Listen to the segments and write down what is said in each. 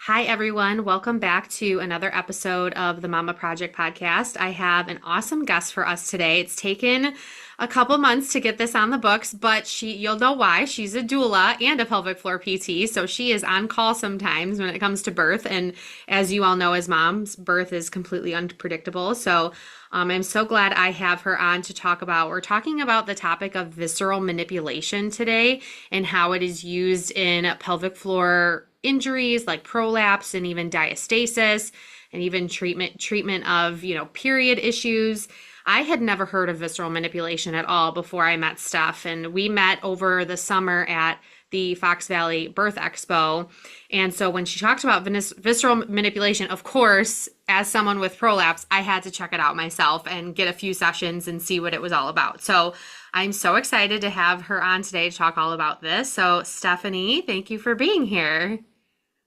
Hi, everyone. Welcome back to another episode of the Mama Project podcast. I have an awesome guest for us today. It's taken a couple months to get this on the books, but you'll know why. She's a doula and a pelvic floor PT, so she is on call sometimes when it comes to birth. And as you all know, as moms, birth is completely unpredictable. So I'm so glad I have her on to we're talking about the topic of visceral manipulation today and how it is used in pelvic floor injuries like prolapse and even diastasis and even treatment of, period issues. I had never heard of visceral manipulation at all before I met Steph, and we met over the summer at the Fox Valley Birth Expo. And so when she talked about visceral manipulation, of course, as someone with prolapse, I had to check it out myself and get a few sessions and see what it was all about. So I'm so excited to have her on today to talk all about this. So Stefanie, thank you for being here.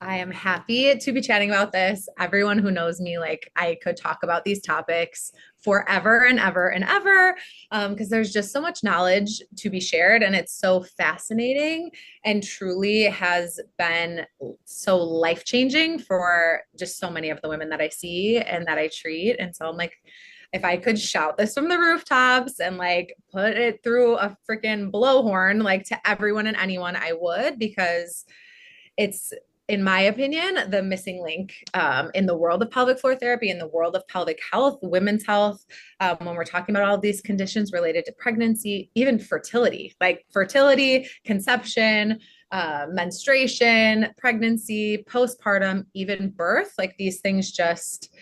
I am happy to be chatting about this. Everyone who knows me, like I could talk about these topics forever and ever and ever, because there's just so much knowledge to be shared, and it's so fascinating and truly has been so life-changing for just so many of the women that I see and that I treat. And so I'm like, if I could shout this from the rooftops and like put it through a freaking blowhorn, like to everyone and anyone, I would, because it's, in my opinion, the missing link in the world of pelvic floor therapy, in the world of pelvic health, women's health, when we're talking about all these conditions related to pregnancy, even fertility, like fertility, conception, menstruation, pregnancy, postpartum, even birth, like these things just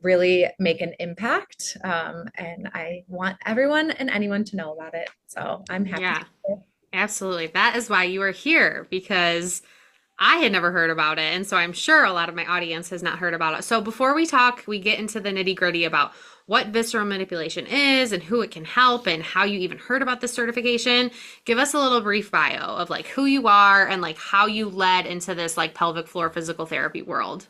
really make an impact. And I want everyone and anyone to know about it. So I'm happy to Yeah, be here. absolutely. That is why you are here because I had never heard about it. And so I'm sure a lot of my audience has not heard about it. So before we get into the nitty gritty about what visceral manipulation is and who it can help and how you even heard about this certification, give us a little brief bio of like who you are and like how you led into this like pelvic floor physical therapy world.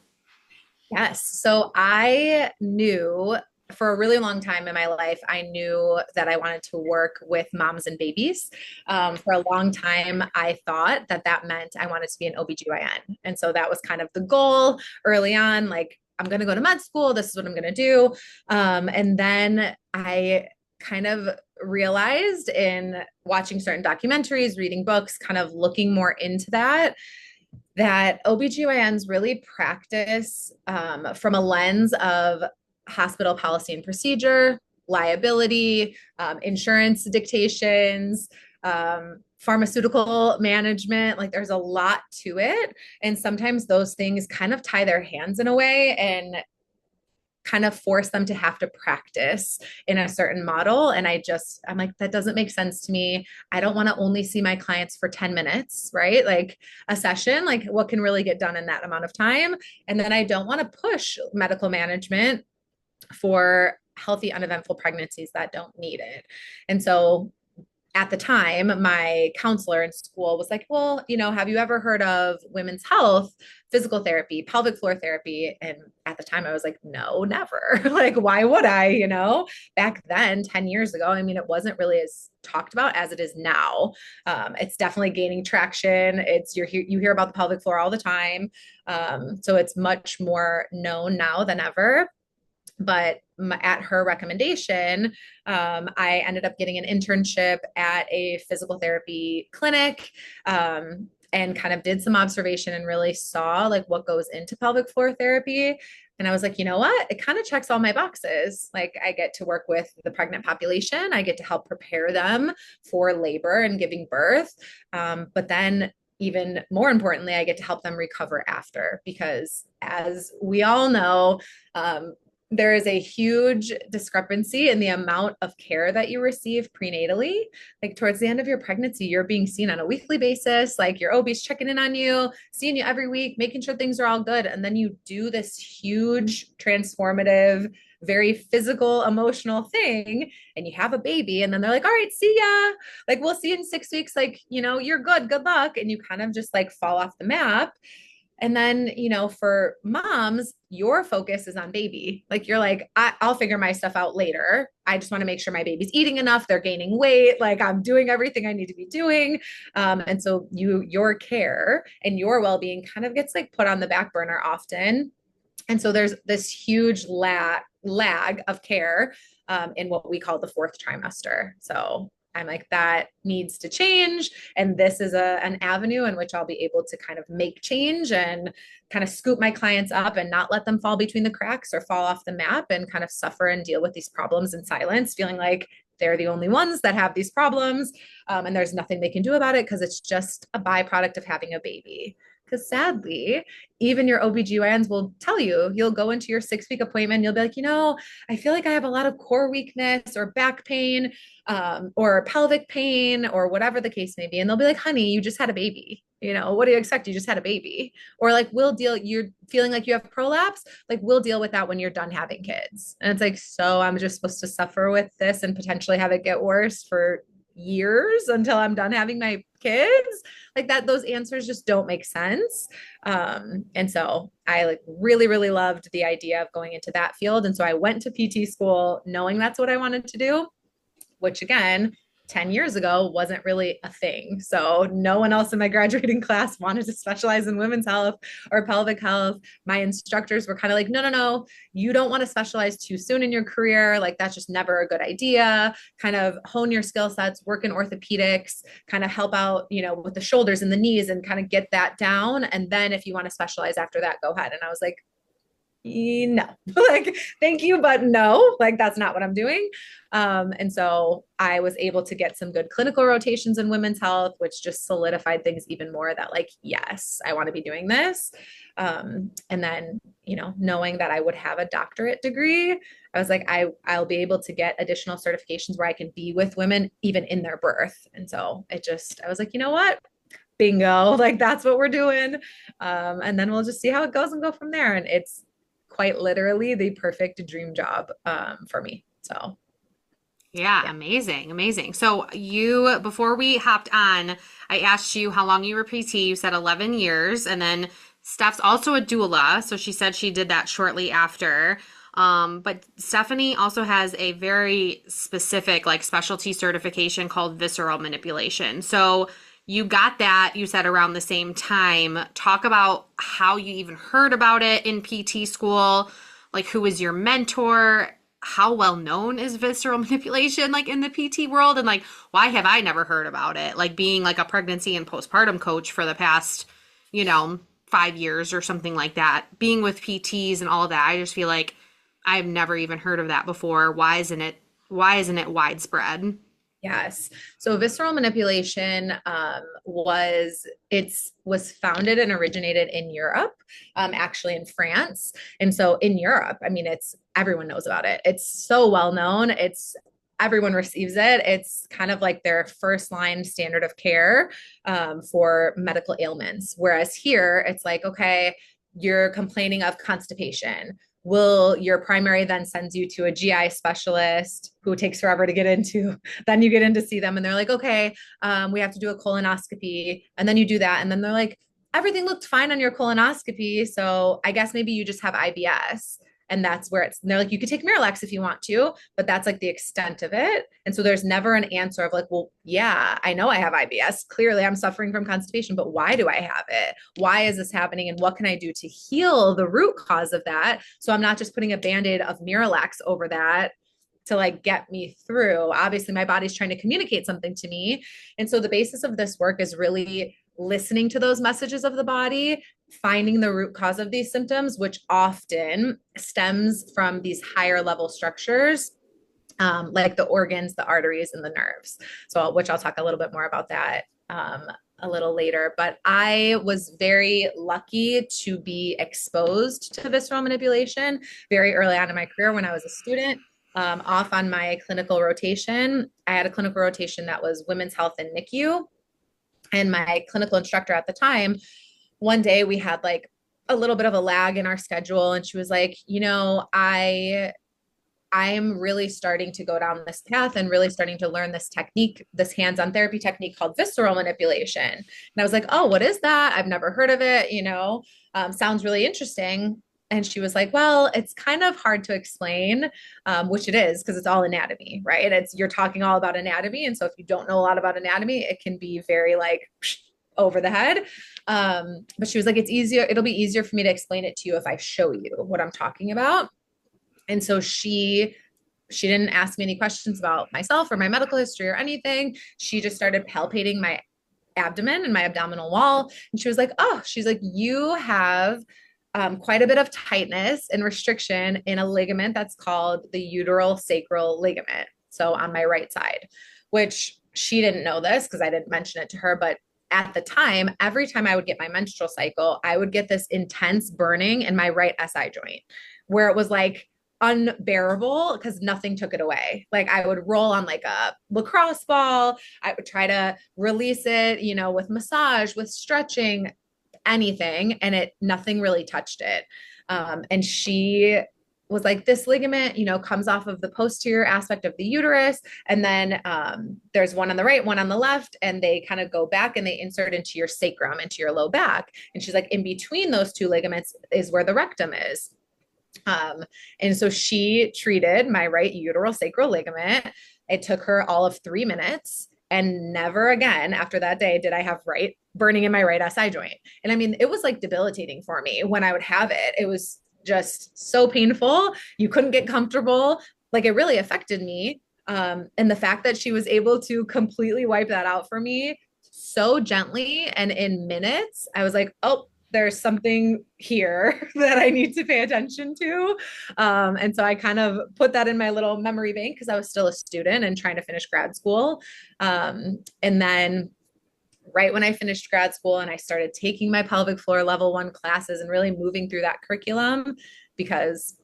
Yes. So I knew for a really long time in my life, I knew that I wanted to work with moms and babies. For a long time, I thought that that meant I wanted to be an OBGYN. And so that was kind of the goal early on. Like, I'm going to go to med school. This is what I'm going to do. And then I kind of realized in watching certain documentaries, reading books, kind of looking more into that OBGYNs really practice from a lens of hospital policy and procedure, liability, insurance dictations, pharmaceutical management. Like there's a lot to it. And sometimes those things kind of tie their hands in a way and kind of force them to have to practice in a certain model. And I'm like, that doesn't make sense to me. I don't want to only see my clients for 10 minutes, right? Like a session, like what can really get done in that amount of time? And then I don't want to push medical management for healthy, uneventful pregnancies that don't need it. And so at the time, my counselor in school was like, well, have you ever heard of women's health, physical therapy, pelvic floor therapy? And at the time, I was like, no, never. Like, why would I? Back then, 10 years ago, I mean, it wasn't really as talked about as it is now. It's definitely gaining traction. You hear about the pelvic floor all the time. So it's much more known now than ever. But at her recommendation, I ended up getting an internship at a physical therapy clinic, and kind of did some observation and really saw like what goes into pelvic floor therapy. And I was like, you know what? It kind of checks all my boxes. Like I get to work with the pregnant population. I get to help prepare them for labor and giving birth. But then even more importantly, I get to help them recover after, because as we all know, there is a huge discrepancy in the amount of care that you receive prenatally. Like towards the end of your pregnancy, you're being seen on a weekly basis. Like your OB's checking in on you, seeing you every week, making sure things are all good. And then you do this huge, transformative, very physical, emotional thing, and you have a baby. And then they're like, all right, see ya. Like, we'll see you in 6 weeks. Like, you're good. Good luck. And you kind of just like fall off the map. And then, for moms, your focus is on baby. Like you're like, I'll figure my stuff out later. I just want to make sure my baby's eating enough. They're gaining weight. Like I'm doing everything I need to be doing. And so your care and your well-being kind of gets like put on the back burner often. And so there's this huge lag of care in what we call the fourth trimester. So I'm like, that needs to change. And this is an avenue in which I'll be able to kind of make change and kind of scoop my clients up and not let them fall between the cracks or fall off the map and kind of suffer and deal with these problems in silence, feeling like they're the only ones that have these problems. And there's nothing they can do about it because it's just a byproduct of having a baby. Because sadly, even your OBGYNs will tell you, you'll go into your 6-week appointment, you'll be like, I feel like I have a lot of core weakness or back pain or pelvic pain or whatever the case may be. And they'll be like, honey, you just had a baby. What do you expect? You just had a baby. Or like, you're feeling like you have prolapse. Like, we'll deal with that when you're done having kids. And it's like, so I'm just supposed to suffer with this and potentially have it get worse for years until I'm done having my kids. Like that, those answers just don't make sense. And so I like really, really loved the idea of going into that field. And so I went to PT school knowing that's what I wanted to do, which again, 10 years ago wasn't really a thing. So no one else in my graduating class wanted to specialize in women's health or pelvic health. My instructors were kind of like, no, you don't want to specialize too soon in your career. Like that's just never a good idea. Kind of hone your skill sets, work in orthopedics, kind of help out, with the shoulders and the knees and kind of get that down. And then if you want to specialize after that, go ahead. And I was like, no, like, thank you, but no, like, that's not what I'm doing. And so I was able to get some good clinical rotations in women's health, which just solidified things even more that like, yes, I want to be doing this. And then, knowing that I would have a doctorate degree, I was like, I'll be able to get additional certifications where I can be with women even in their birth. And so I was like, you know what? Bingo, like that's what we're doing. And then we'll just see how it goes and go from there. And it's quite literally the perfect dream job for me. So Yeah, yeah. amazing, amazing. So before we hopped on, I asked you how long you were PT. You said 11 years, and then Steph's also a doula, so she said she did that shortly after. But Stefanie also has a very specific, like, specialty certification called visceral manipulation. So you got that, you said around the same time. Talk about how you even heard about it in PT school, like who was your mentor, how well known is visceral manipulation like in the PT world, and like why have I never heard about it? Like being like a pregnancy and postpartum coach for the past, 5 years or something like that, being with PTs and all of that, I just feel like I've never even heard of that before. Why isn't it widespread? Yes. So visceral manipulation was founded and originated in Europe, actually in France. And so in Europe, I mean, everyone knows about it. It's so well known. Everyone receives it. It's kind of like their first line standard of care for medical ailments. Whereas here, it's like, okay, you're complaining of constipation. Your primary then sends you to a GI specialist who takes forever to get into. Then you get in to see them and they're like, okay, we have to do a colonoscopy. And then you do that. And then they're like, everything looked fine on your colonoscopy. So I guess maybe you just have IBS. And that's where they're like, you could take Miralax if you want to, but that's like the extent of it. And so there's never an answer of like, well, yeah, I know I have IBS. Clearly I'm suffering from constipation, but why do I have it? Why is this happening? And what can I do to heal the root cause of that? So I'm not just putting a Band-Aid of Miralax over that to like get me through. Obviously my body's trying to communicate something to me. And so the basis of this work is really listening to those messages of the body, finding the root cause of these symptoms, which often stems from these higher level structures, like the organs, the arteries, and the nerves. So, which I'll talk a little bit more about that a little later. But I was very lucky to be exposed to visceral manipulation very early on in my career when I was a student. Off on my clinical rotation, I had a clinical rotation that was women's health and NICU. And my clinical instructor at the time, one day we had like a little bit of a lag in our schedule. And she was like, I'm really starting to go down this path and really starting to learn this technique, this hands-on therapy technique called visceral manipulation. And I was like, oh, what is that? I've never heard of it, sounds really interesting. And she was like, well, it's kind of hard to explain, which it is because it's all anatomy, right? You're talking all about anatomy. And so if you don't know a lot about anatomy, it can be very like over the head. But she was like, it'll be easier for me to explain it to you if I show you what I'm talking about. And so she didn't ask me any questions about myself or my medical history or anything. She just started palpating my abdomen and my abdominal wall. And she was like, oh, she's like, you have quite a bit of tightness and restriction in a ligament that's called the uteral sacral ligament. So on my right side, which she didn't know this because I didn't mention it to her, but at the time, every time I would get my menstrual cycle, I would get this intense burning in my right SI joint where it was like unbearable because nothing took it away. Like I would roll on like a lacrosse ball. I would try to release it, with massage, with stretching, anything, and nothing really touched it. And she was like, this ligament, comes off of the posterior aspect of the uterus. And then there's one on the right, one on the left, and they kind of go back and they insert into your sacrum, into your low back. And she's like, in between those two ligaments is where the rectum is. And so she treated my right uteral sacral ligament. It took her all of 3 minutes. And never again after that day did I have burning in my right SI joint. And I mean, it was like debilitating for me when I would have it. It was just so painful. You couldn't get comfortable. Like it really affected me. And the fact that she was able to completely wipe that out for me so gently and in minutes, I was like, oh, there's something here that I need to pay attention to. And so I kind of put that in my little memory bank because I was still a student and trying to finish grad school. And then right when I finished grad school and I started taking my pelvic floor level 1 classes and really moving through that curriculum, because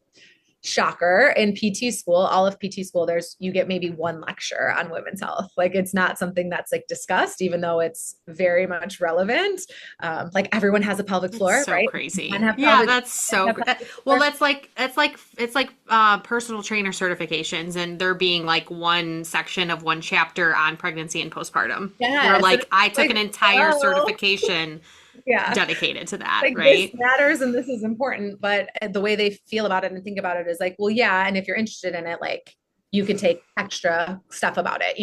shocker, in PT school, all of PT school, you get maybe 1 lecture on women's health. Like it's not something that's like discussed, even though it's very much relevant. Like everyone has a pelvic floor, So right? crazy. Yeah, that's so well, that's like it's like personal trainer certifications and there being like one section of one chapter on pregnancy and postpartum. Yeah. Where like So I took like, an entire oh, certification yeah, dedicated to that, like this right? matters and this is important, but the way they feel about it and think about it is like, well, yeah, and if you're interested in it, like you can take extra stuff about it.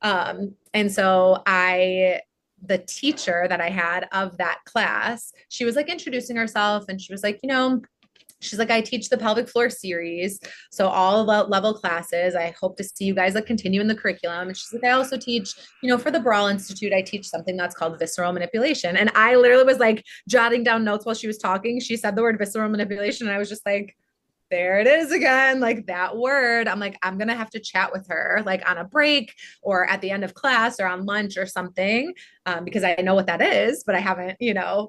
And so the teacher that I had of that class, she was like introducing herself and she was like, she's like, I teach the pelvic floor series. So all the level classes, I hope to see you guys like continue in the curriculum. And she's like, I also teach, for the Brawl Institute, I teach something that's called visceral manipulation. And I literally was like jotting down notes while she was talking. She said the word visceral manipulation. And I was just like, there it is again, like that word. I'm like, I'm going to have to chat with her like on a break or at the end of class or on lunch or something, because I know what that is, but I haven't,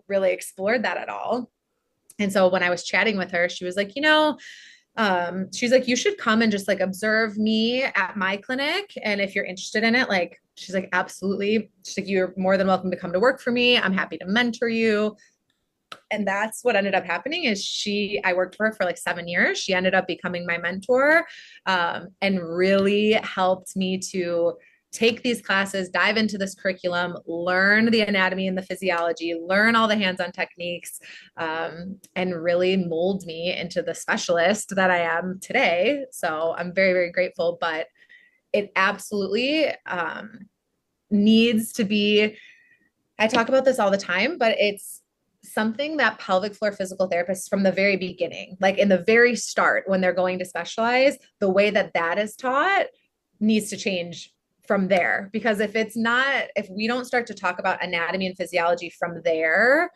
really explored that at all. And so when I was chatting with her, she was like, she's like, you should come and just like observe me at my clinic. And if you're interested in it, like, she's like, absolutely. She's like, you're more than welcome to come to work for me. I'm happy to mentor you. And that's what ended up happening is I worked for her for like 7 years. She ended up becoming my mentor, and really helped me to take these classes, dive into this curriculum, learn the anatomy and the physiology, learn all the hands-on techniques, and really mold me into the specialist that I am today. So I'm very, very grateful, but it absolutely needs to be, I talk about this all the time, but it's something that pelvic floor physical therapists from the very beginning, like in the very start, when they're going to specialize, the way that that is taught needs to change from there. Because if we don't start to talk about anatomy and physiology from there,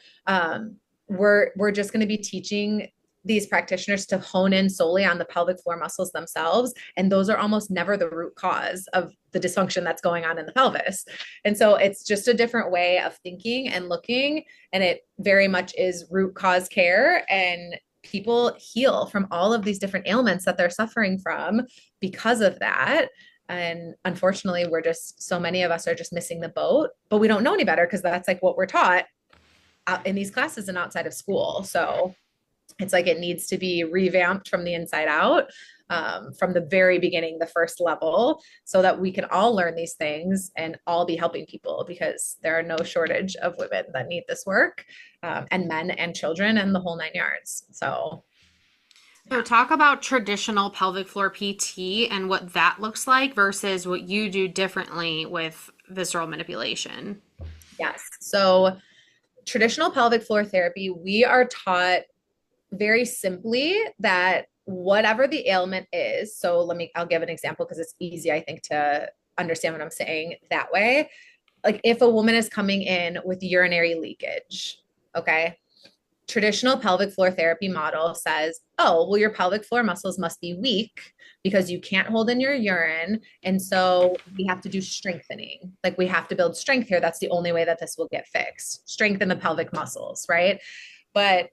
we're just going to be teaching these practitioners to hone in solely on the pelvic floor muscles themselves. And those are almost never the root cause of the dysfunction that's going on in the pelvis. And so it's just a different way of thinking and looking. And it very much is root cause care. And people heal from all of these different ailments that they're suffering from because of that. And unfortunately, so many of us are just missing the boat, but we don't know any better because that's like what we're taught out in these classes and outside of school. So it's like it needs to be revamped from the inside out. from the very beginning, the first level, so that we can all learn these things and all be helping people, because there are no shortage of women that need this work, and men and children and the whole nine yards. So, So yeah. talk about traditional pelvic floor PT and what that looks like versus what you do differently with visceral manipulation. Yes. So, traditional pelvic floor therapy, we are taught very simply that whatever the ailment is, so I'll give an example because it's easy, I think, to understand what I'm saying that way. Like if a woman is coming in with urinary leakage, okay, traditional pelvic floor therapy model says, oh, well, your pelvic floor muscles must be weak because you can't hold in your urine. And so we have to do strengthening. Like we have to build strength here. That's the only way that this will get fixed. Strengthen the pelvic muscles, right? But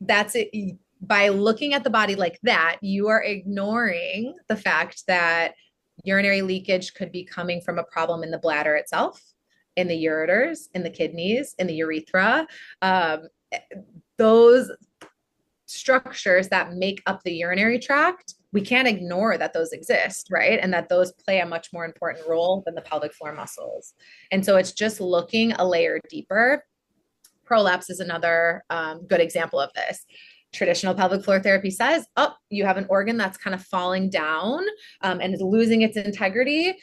that's it. By looking at the body like that, you are ignoring the fact that urinary leakage could be coming from a problem in the bladder itself, in the ureters, in the kidneys, in the urethra. Um, those structures that make up the urinary tract, we can't ignore that those exist, right? And that those play a much more important role than the pelvic floor muscles. And so it's just looking a layer deeper. Prolapse is another good example of this. Traditional pelvic floor therapy says, oh, you have an organ that's kind of falling down and is losing its integrity.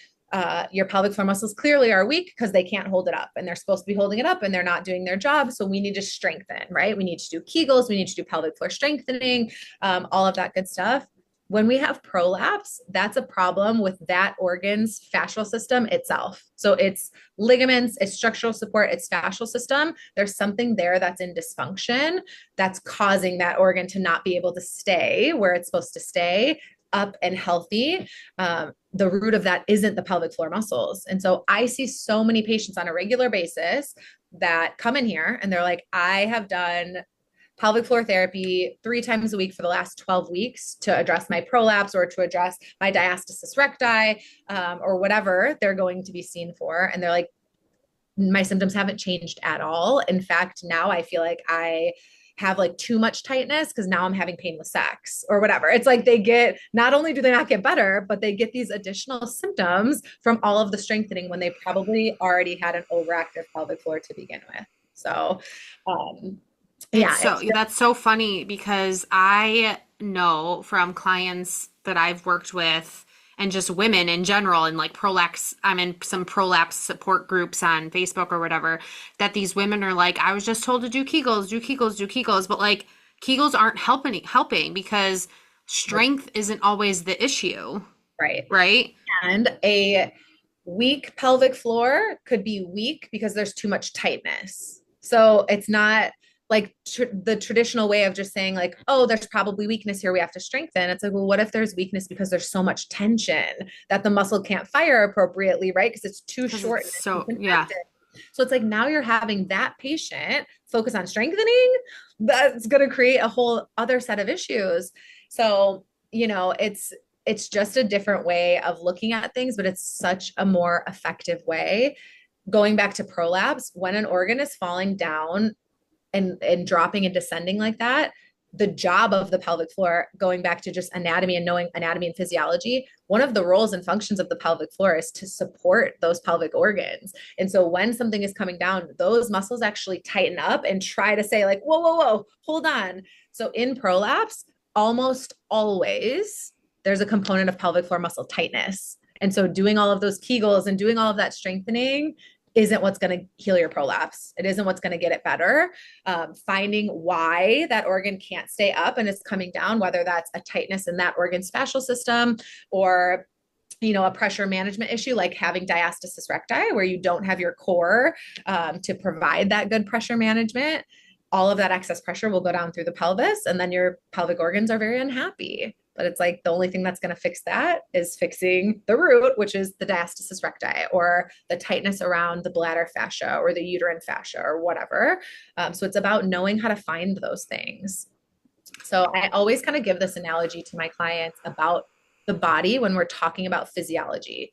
Your pelvic floor muscles clearly are weak because they can't hold it up, and they're supposed to be holding it up and they're not doing their job. So we need to strengthen, right? We need to do Kegels, we need to do pelvic floor strengthening, all of that good stuff. When we have prolapse, that's a problem with that organ's fascial system itself. So it's ligaments, it's structural support, it's fascial system. There's something there that's in dysfunction that's causing that organ to not be able to stay where it's supposed to stay up and healthy. The root of that isn't the pelvic floor muscles. And so I see so many patients on a regular basis that come in here and they're like, I have done pelvic floor therapy 3 times a week for the last 12 weeks to address my prolapse or to address my diastasis recti, or whatever they're going to be seen for. And they're like, my symptoms haven't changed at all. In fact, now I feel like I have like too much tightness because now I'm having pain with sex or whatever. It's like they get, not only do they not get better, but they get these additional symptoms from all of the strengthening when they probably already had an overactive pelvic floor to begin with. So, yeah, That's so funny because I know from clients that I've worked with and just women in general and like prolapse, I'm in some prolapse support groups on Facebook or whatever, that these women are like, I was just told to do Kegels, do Kegels, do Kegels, but like Kegels aren't helping because strength isn't always the issue, right. right? And a weak pelvic floor could be weak because there's too much tightness. So it's not like the traditional way of just saying like, oh, there's probably weakness here, we have to strengthen. It's like, well, what if there's weakness because there's so much tension that the muscle can't fire appropriately, right? Because it's too short. It's so, yeah. So it's like now you're having that patient focus on strengthening. That's going to create a whole other set of issues. So, it's just a different way of looking at things, but it's such a more effective way. Going back to prolapse, when an organ is falling down and dropping and descending like that, the job of the pelvic floor, going back to just anatomy and knowing anatomy and physiology, one of the roles and functions of the pelvic floor is to support those pelvic organs. And so when something is coming down, those muscles actually tighten up and try to say like, whoa, whoa, whoa, hold on. So in prolapse, almost always there's a component of pelvic floor muscle tightness. And so doing all of those Kegels and doing all of that strengthening isn't what's going to heal your prolapse. It isn't what's going to get it better. Finding why that organ can't stay up and it's coming down, whether that's a tightness in that organ's fascial system or a pressure management issue like having diastasis recti, where you don't have your core to provide that good pressure management. All of that excess pressure will go down through the pelvis, and then your pelvic organs are very unhappy. But it's like the only thing that's going to fix that is fixing the root, which is the diastasis recti or the tightness around the bladder fascia or the uterine fascia or whatever. So it's about knowing how to find those things. So I always kind of give this analogy to my clients about the body when we're talking about physiology.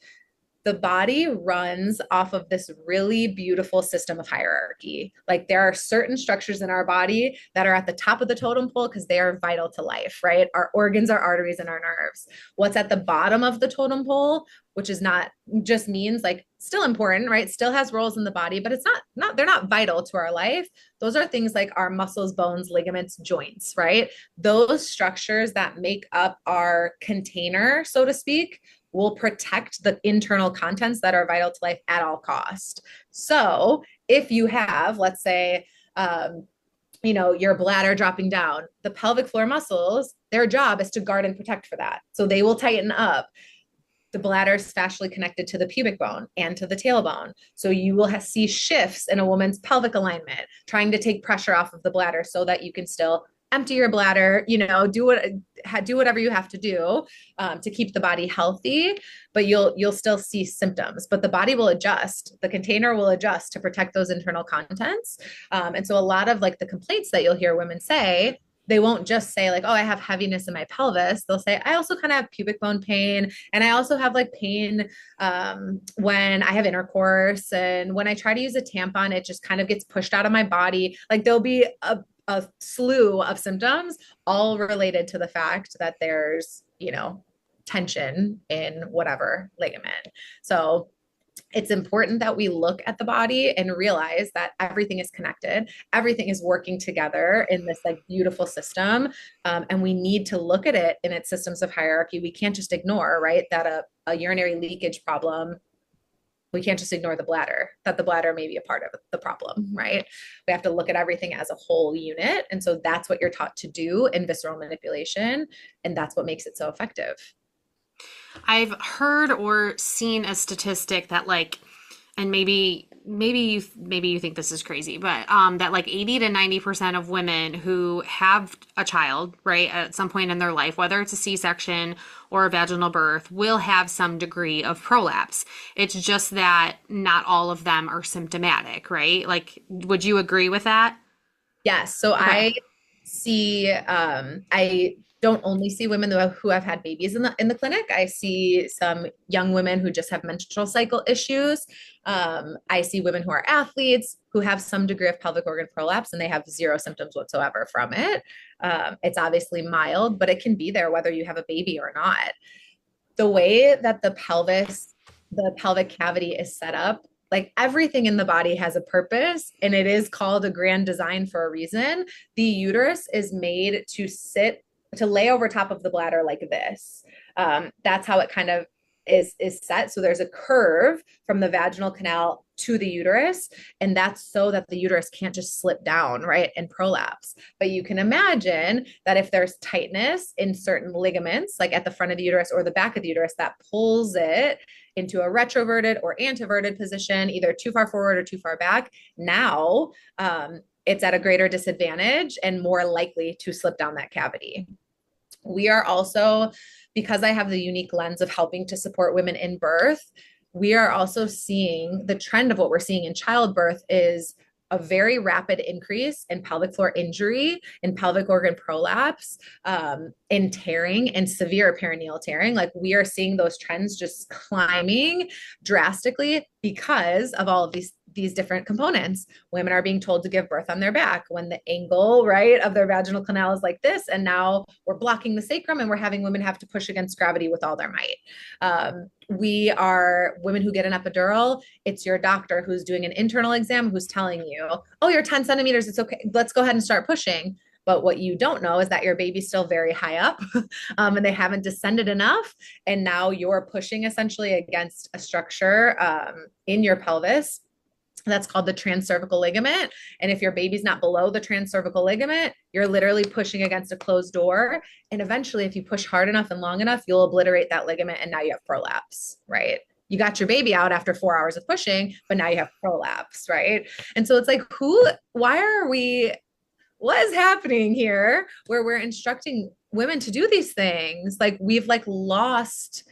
the body runs off of this really beautiful system of hierarchy. Like there are certain structures in our body that are at the top of the totem pole because they are vital to life, right? Our organs, our arteries, and our nerves. What's at the bottom of the totem pole, which is not just means like still important, right? Still has roles in the body, but it's not they're not vital to our life. Those are things like our muscles, bones, ligaments, joints, right? Those structures that make up our container, so to speak, will protect the internal contents that are vital to life at all cost. So if you have, let's say, your bladder dropping down, the pelvic floor muscles, their job is to guard and protect for that. So they will tighten up. The bladder is fascially connected to the pubic bone and to the tailbone. So you will see shifts in a woman's pelvic alignment, trying to take pressure off of the bladder so that you can still empty your bladder, do whatever you have to do to keep the body healthy, but you'll still see symptoms, but the body will adjust. The container will adjust to protect those internal contents. And so a lot of like the complaints that you'll hear women say, they won't just say like, oh, I have heaviness in my pelvis. They'll say, I also kind of have pubic bone pain. And I also have like pain when I have intercourse. And when I try to use a tampon, it just kind of gets pushed out of my body. Like there'll be a slew of symptoms all related to the fact that there's, tension in whatever ligament. So it's important that we look at the body and realize that everything is connected. Everything is working together in this like beautiful system. And we need to look at it in its systems of hierarchy. We can't just ignore, right, that a urinary leakage problem, we can't just ignore the bladder, that the bladder may be a part of the problem, right? We have to look at everything as a whole unit. And so that's what you're taught to do in visceral manipulation. And that's what makes it so effective. I've heard or seen a statistic that like, and maybe you think this is crazy, but that like 80 to 90% of women who have a child, right, at some point in their life, whether it's a C-section or a vaginal birth, will have some degree of prolapse. It's just that not all of them are symptomatic, right? Like, would you agree with that? Yes. So Okay. I don't only see women who have had babies in the clinic. I see some young women who just have menstrual cycle issues. I see women who are athletes who have some degree of pelvic organ prolapse and they have zero symptoms whatsoever from it. It's obviously mild, but it can be there whether you have a baby or not. The way that the pelvic cavity is set up, like everything in the body has a purpose and it is called a grand design for a reason. The uterus is made to lay over top of the bladder like this. That's how it kind of is set. So there's a curve from the vaginal canal to the uterus, and that's so that the uterus can't just slip down, right, and prolapse. But you can imagine that if there's tightness in certain ligaments, like at the front of the uterus or the back of the uterus, that pulls it into a retroverted or anteverted position, either too far forward or too far back. Now, it's at a greater disadvantage and more likely to slip down that cavity. We are also, because I have the unique lens of helping to support women in birth, we are also seeing the trend of what we're seeing in childbirth is a very rapid increase in pelvic floor injury, in pelvic organ prolapse, in tearing and severe perineal tearing. Like we are seeing those trends just climbing drastically because of all of these different components. Women are being told to give birth on their back when the angle, right, of their vaginal canal is like this. And now we're blocking the sacrum and we're having women have to push against gravity with all their might. We are women who get an epidural. It's your doctor who's doing an internal exam who's telling you, oh, you're 10 centimeters. It's okay. Let's go ahead and start pushing. But what you don't know is that your baby's still very high up and they haven't descended enough. And now you're pushing essentially against a structure in your pelvis that's called the transcervical ligament. And if your baby's not below the transcervical ligament, you're literally pushing against a closed door. And eventually, if you push hard enough and long enough, you'll obliterate that ligament and now you have prolapse, right? You got your baby out after 4 hours of pushing, but now you have prolapse, right? And so it's like, what is happening here where we're instructing women to do these things? Like we've like lost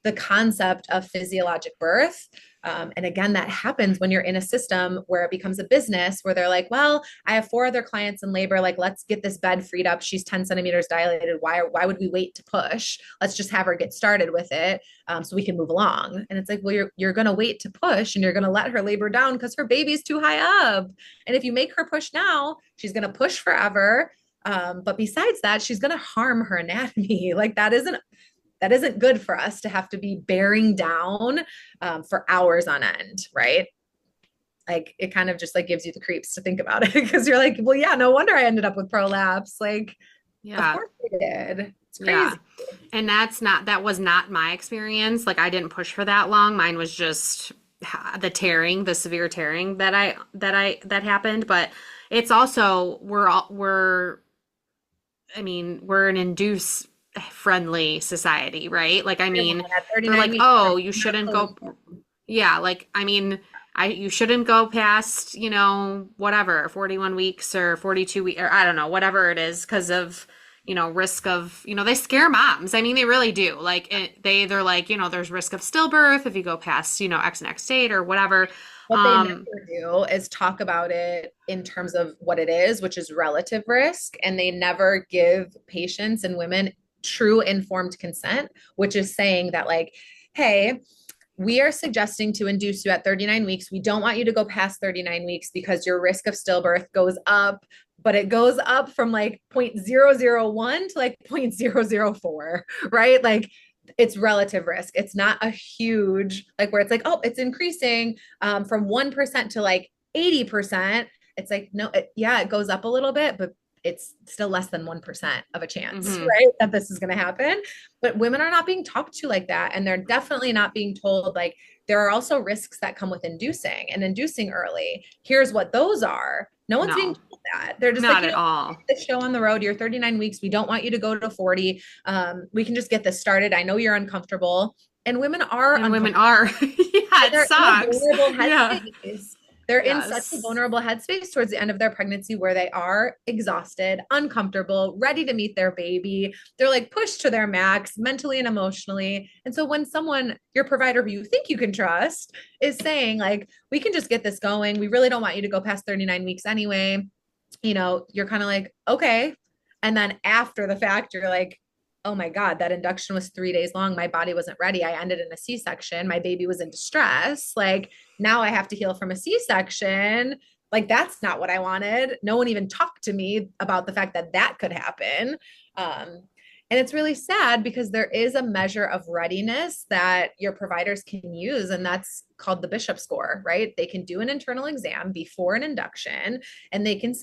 the concept of physiologic birth. And again, that happens when you're in a system where it becomes a business where they're like, well, I have 4 other clients in labor. Like, let's get this bed freed up. She's 10 centimeters dilated. Why would we wait to push? Let's just have her get started with it, so we can move along. And it's like, well, you're going to wait to push and you're going to let her labor down because her baby's too high up. And if you make her push now, she's going to push forever. But besides that, she's going to harm her anatomy. Like, that isn't good for us to have to be bearing down for hours on end, right? Like, it kind of just like gives you the creeps to think about it, because you're like, well, yeah, no wonder I ended up with prolapse. Like, of Yeah. course I did. It's Yeah. crazy. And that was not my experience. Like I didn't push for that long. Mine was just the severe tearing that happened. But it's also, I mean, we're an induce friendly society, right? Like, I mean, At they're 39 like, weeks, oh, you shouldn't go. Yeah. Like, I mean, you shouldn't go past, whatever, 41 weeks or 42 weeks, or I don't know, whatever it is, because of, risk of, they scare moms. I mean, they really do. Like they're like, there's risk of stillbirth if you go past, X and X date or whatever. what they never do is talk about it in terms of what it is, which is relative risk. And they never give patients and women true informed consent, which is saying that, like, hey, we are suggesting to induce you at 39 weeks. We don't want you to go past 39 weeks because your risk of stillbirth goes up, but it goes up from like 0.001 to like 0.004, right? Like, it's relative risk. It's not a huge, like, where it's like, oh, it's increasing from 1% to like 80%. It's like, no, yeah, it goes up a little bit, but it's still less than 1% of a chance, Mhm. right, that this is going to happen. But women are not being talked to like that. And they're definitely not being told, like, there are also risks that come with inducing and inducing early. Here's what those are. No one's being No, told that. They're just like, not at all. the show on the road, you're 39 weeks. We don't want you to go to 40. We can just get this started. I know you're uncomfortable. And women are And women uncomfortable. are. Yeah, it They're in a sucks. vulnerable Yeah. headspace. They're in such a Yes. vulnerable headspace towards the end of their pregnancy where they are exhausted, uncomfortable, ready to meet their baby. They're like pushed to their max mentally and emotionally. And so when someone, your provider who you think you can trust, is saying, like, we can just get this going, we really don't want you to go past 39 weeks anyway, you're kind of like, okay. And then after the fact, you're like, oh my God, that induction was 3 days long. My body wasn't ready. I ended in a C-section. My baby was in distress. Like, now I have to heal from a C-section. Like, that's not what I wanted. No one even talked to me about the fact that that could happen. And it's really sad because there is a measure of readiness that your providers can use, and that's called the Bishop score, right? They can do an internal exam before an induction, and they can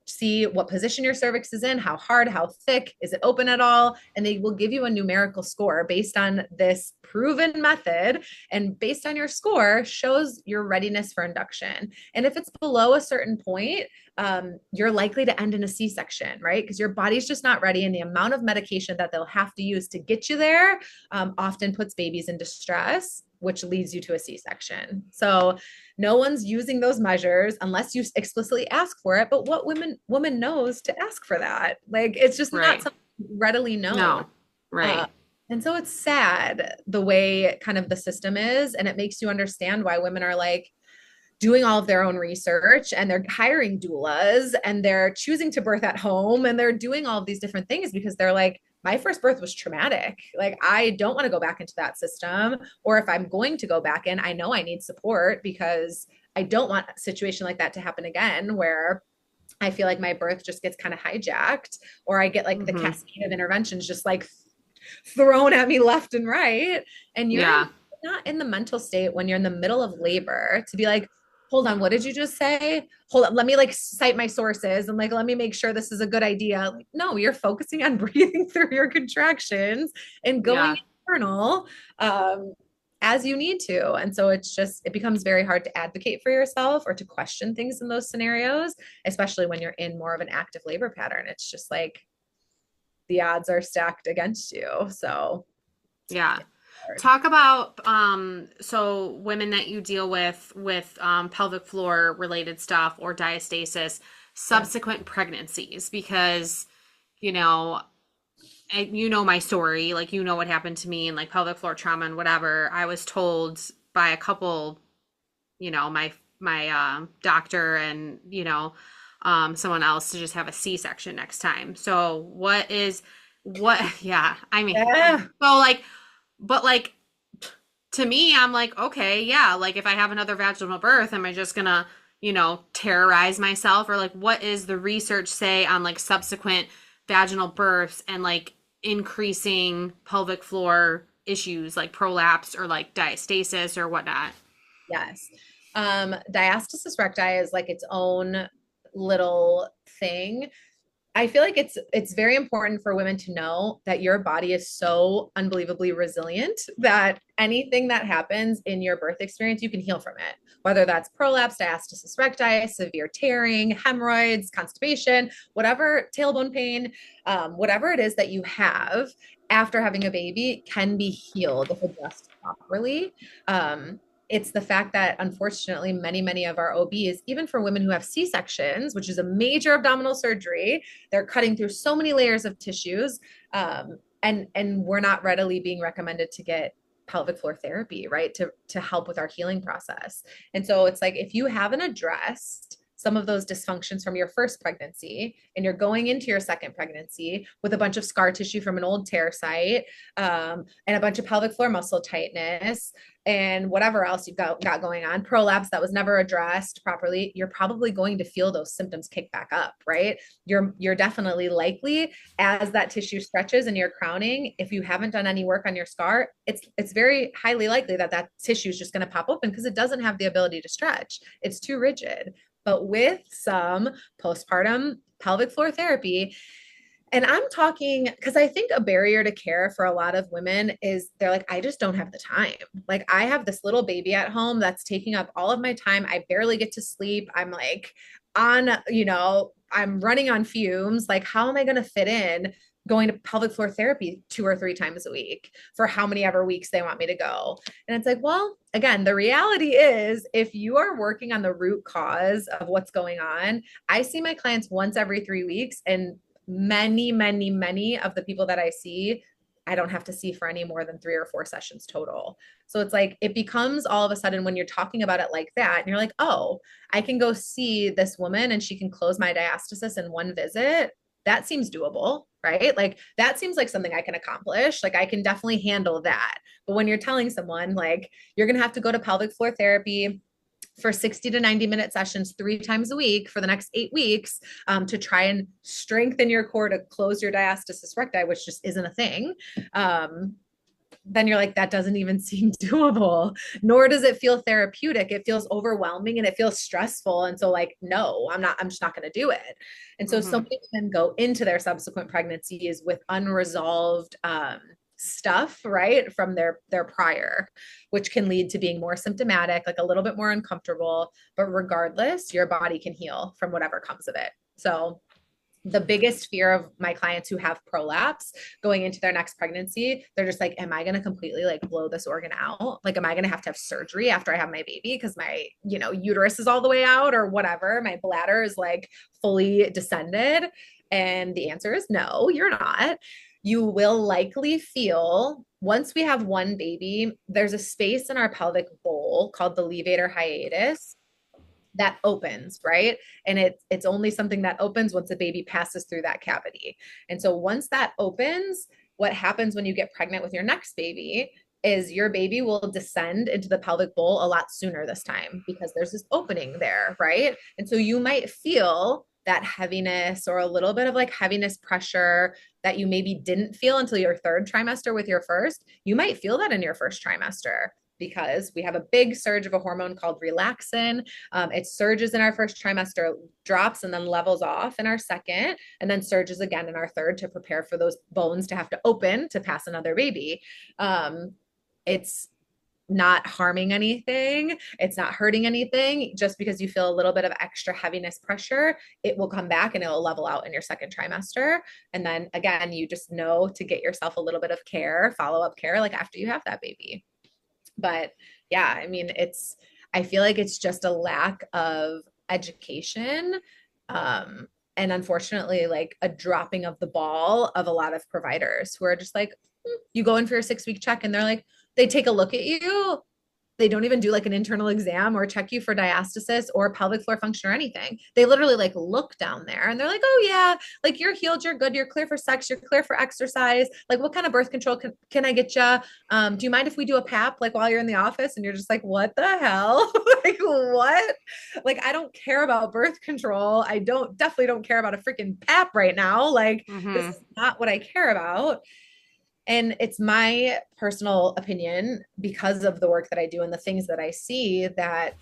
see what position your cervix is in, how hard, how thick, is it open at all? And they will give you a numerical score based on this proven method. And based on your score, shows your readiness for induction. And if it's below a certain point, you're likely to end in a C-section, right? Because your body's just not ready. And the amount of medication that they'll have to use to get you there often puts babies in distress, which leads you to a C-section. So no one's using those measures unless you explicitly ask for it. But what woman knows to ask for that? Like, it's just not Right. something readily known. No. Uh, Right. and so it's sad the way kind of the system is, and it makes you understand why women are like doing all of their own research, and they're hiring doulas, and they're choosing to birth at home, and they're doing all of these different things because they're like, my first birth was traumatic. Like, I don't want to go back into that system. Or if I'm going to go back in, I know I need support because I don't want a situation like that to happen again, where I feel like my birth just gets kind of hijacked, or I get like the Hmm. cascade of interventions just like thrown at me left and right. And Yeah. not in the mental state when you're in the middle of labor to be like, hold on, what did you just say? Hold on, let me like cite my sources and like, let me make sure this is a good idea. Like, no, you're focusing on breathing through your contractions and going Yeah. internal as you need to. And so it becomes very hard to advocate for yourself or to question things in those scenarios, especially when you're in more of an active labor pattern. It's just like the odds are stacked against you. So Yeah. hard. Talk about so women that you deal with pelvic floor related stuff or diastasis, Yeah. subsequent pregnancies, because you know you know my story, like you know what happened to me and like pelvic floor trauma and whatever. I was told by a couple, my doctor and someone else to just have a C-section next time. So what? Yeah, I mean, Yeah. so like, but like to me, I'm like, okay, yeah, like if I have another vaginal birth, am I just gonna terrorize myself, or like what is the research say on like subsequent vaginal births and like increasing pelvic floor issues like prolapse or like diastasis or whatnot? Yes. Diastasis recti is like its own little thing. I feel like it's very important for women to know that your body is so unbelievably resilient that anything that happens in your birth experience, you can heal from it. Whether that's prolapse, diastasis recti, severe tearing, hemorrhoids, constipation, whatever, tailbone pain, whatever it is that you have after having a baby can be healed if addressed properly. It's the fact that unfortunately many of our OBs, even for women who have C-sections, which is a major abdominal surgery, they're cutting through so many layers of tissues, and we're not readily being recommended to get pelvic floor therapy, right, to help with our healing process. And so it's like if you haven't addressed some of those dysfunctions from your first pregnancy and you're going into your second pregnancy with a bunch of scar tissue from an old tear site, and a bunch of pelvic floor muscle tightness and whatever else you've got going on, prolapse that was never addressed properly, you're probably going to feel those symptoms kick back up, right? You're definitely likely, as that tissue stretches and you're crowning, if you haven't done any work on your scar, it's very highly likely that that tissue is just going to pop open because it doesn't have the ability to stretch. It's too rigid. But with some postpartum pelvic floor therapy, and I'm talking because I think a barrier to care for a lot of women is they're like, I just don't have the time. Like, I have this little baby at home that's taking up all of my time. I barely get to sleep. I'm like I'm running on fumes. Like, how am I going to fit in going to pelvic floor therapy 2 or 3 times a week for how many ever weeks they want me to go? And it's like, well, again, the reality is if you are working on the root cause of what's going on, I see my clients once every 3 weeks, and many of the people that I see, I don't have to see for any more than 3 or 4 sessions total. So it's like it becomes all of a sudden when you're talking about it like that, and you're like, oh, I can go see this woman and she can close my diastasis in one visit. That seems doable, right? Like that seems like something I can accomplish. Like I can definitely handle that. But when you're telling someone like you're going to have to go to pelvic floor therapy for 60 to 90-minute sessions 3 times a week for the next 8 weeks, to try and strengthen your core to close your diastasis recti, which just isn't a thing, then you're like, that doesn't even seem doable, nor does it feel therapeutic. It feels overwhelming and it feels stressful. And so like, no, I'm just not going to do it. And so Mm-hmm. many women go into their subsequent pregnancies with unresolved, stuff, right, from their prior, which can lead to being more symptomatic, like a little bit more uncomfortable, but regardless, your body can heal from whatever comes of it. So the biggest fear of my clients who have prolapse going into their next pregnancy, they're just like, am I going to completely like blow this organ out? Like, am I going to have surgery after I have my baby because my, uterus is all the way out or whatever? My bladder is like fully descended. And the answer is no, you're not. You will likely feel once we have one baby, there's a space in our pelvic bowl called the levator hiatus that opens, right? And it's only something that opens once a baby passes through that cavity. And so once that opens, what happens when you get pregnant with your next baby is your baby will descend into the pelvic bowl a lot sooner this time because there's this opening there, right? And so you might feel that heaviness or a little bit of like heaviness pressure that you maybe didn't feel until your third trimester with your first. You might feel that in your first trimester because we have a big surge of a hormone called relaxin. It surges in our first trimester, drops, and then levels off in our second, and then surges again in our third to prepare for those bones to have to open to pass another baby. It's not harming anything. It's not hurting anything. Just because you feel a little bit of extra heaviness pressure, it will come back and it will level out in your second trimester. And then again, you just know to get yourself a little bit of care, follow-up care, like after you have that baby. But yeah, I mean, I feel like it's just a lack of education, And unfortunately, like a dropping of the ball of a lot of providers who are just like, you go in for your 6 week check and they're like, they take a look at you. They don't even do like an internal exam or check you for diastasis or pelvic floor function or anything. They literally like look down there and they're like, oh yeah, like you're healed, you're good, you're clear for sex, you're clear for exercise. Like what kind of birth control can I get you? Do you mind if we do a PAP like while you're in the office? And you're just like, what the hell? Like what? Like I don't care about birth control. I definitely don't care about a freaking PAP right now. Like this Mm-hmm. is not what I care about. And it's my personal opinion because of the work that I do and the things that I see that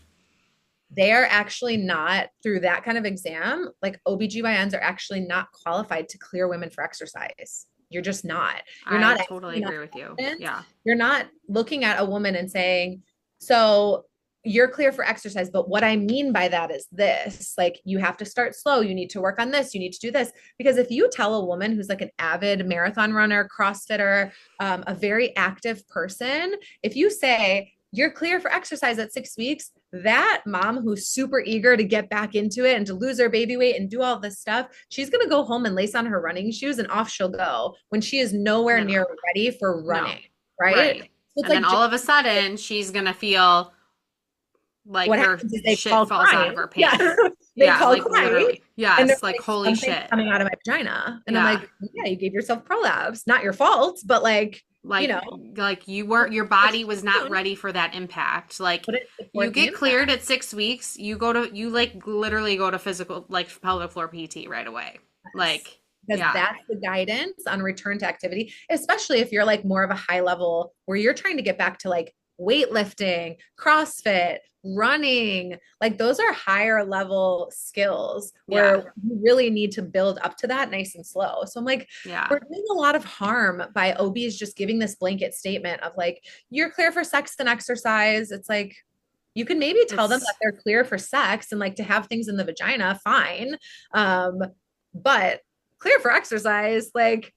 they are actually not through that kind of exam, like OBGYNs are actually not qualified to clear women for exercise. You're just not. You're I not totally asking enough agree with you. questions. Yeah. You're not looking at a woman and saying, so you're clear for exercise, but what I mean by that is this, like you have to start slow. You need to work on this. You need to do this. Because if you tell a woman who's like an avid marathon runner, CrossFitter, a very active person, if you say you're clear for exercise at 6 weeks, that mom who's super eager to get back into it and to lose her baby weight and do all this stuff, she's going to go home and lace on her running shoes and off she'll go when she is nowhere No, near ready for no. running, right? Right. So it's And then like all of a sudden she's gonna feel like what her happens is they shit call falls out of crying. her Yeah. pants. They Yeah, call like crying literally. and they're Yes, like like, holy something's shit. coming out of my vagina. And I'm Yeah. like, yeah, you gave yourself prolapse. Not your fault, but like, you Like know, like you weren't your body was not put ready for that impact. Like it you support the get cleared impact. at 6 weeks, you like literally go to physical like pelvic floor PT right away. Like, Because yeah. that's the guidance on return to activity, especially if you're like more of a high level where you're trying to get back to like weightlifting, CrossFit, running. Like those are higher level skills Yeah. where you really need to build up to that nice and slow. So I'm like, Yeah. we're doing a lot of harm by OBs just giving this blanket statement of like, you're clear for sex and exercise. It's like, you can maybe tell them that It's they're clear for sex and like to have things in the vagina, fine. Um, but clear for exercise, like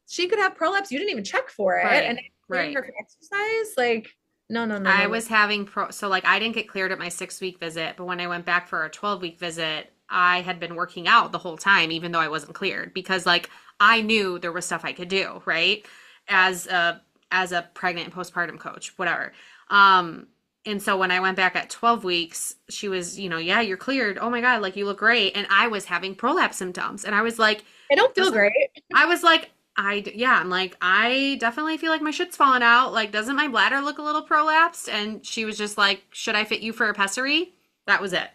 she could have prolapse. You didn't even check for it. And right. clearing Right. her for exercise, like, no, no, no, no, I no. was having so like I didn't get cleared at my 6 week visit, but when I went back for a 12 week visit, I had been working out the whole time, even though I wasn't cleared, because like I knew there was stuff I could do, right? As a pregnant and postpartum coach, whatever. And so when I went back at 12 weeks, she was, yeah, you're cleared. Oh my God, like you look great. And I was having prolapse symptoms. And I was like, I don't feel doesn't, great. I was like, yeah, I'm like, I definitely feel like my shit's falling out. Like, doesn't my bladder look a little prolapsed? And she was just like, should I fit you for a pessary? That was it.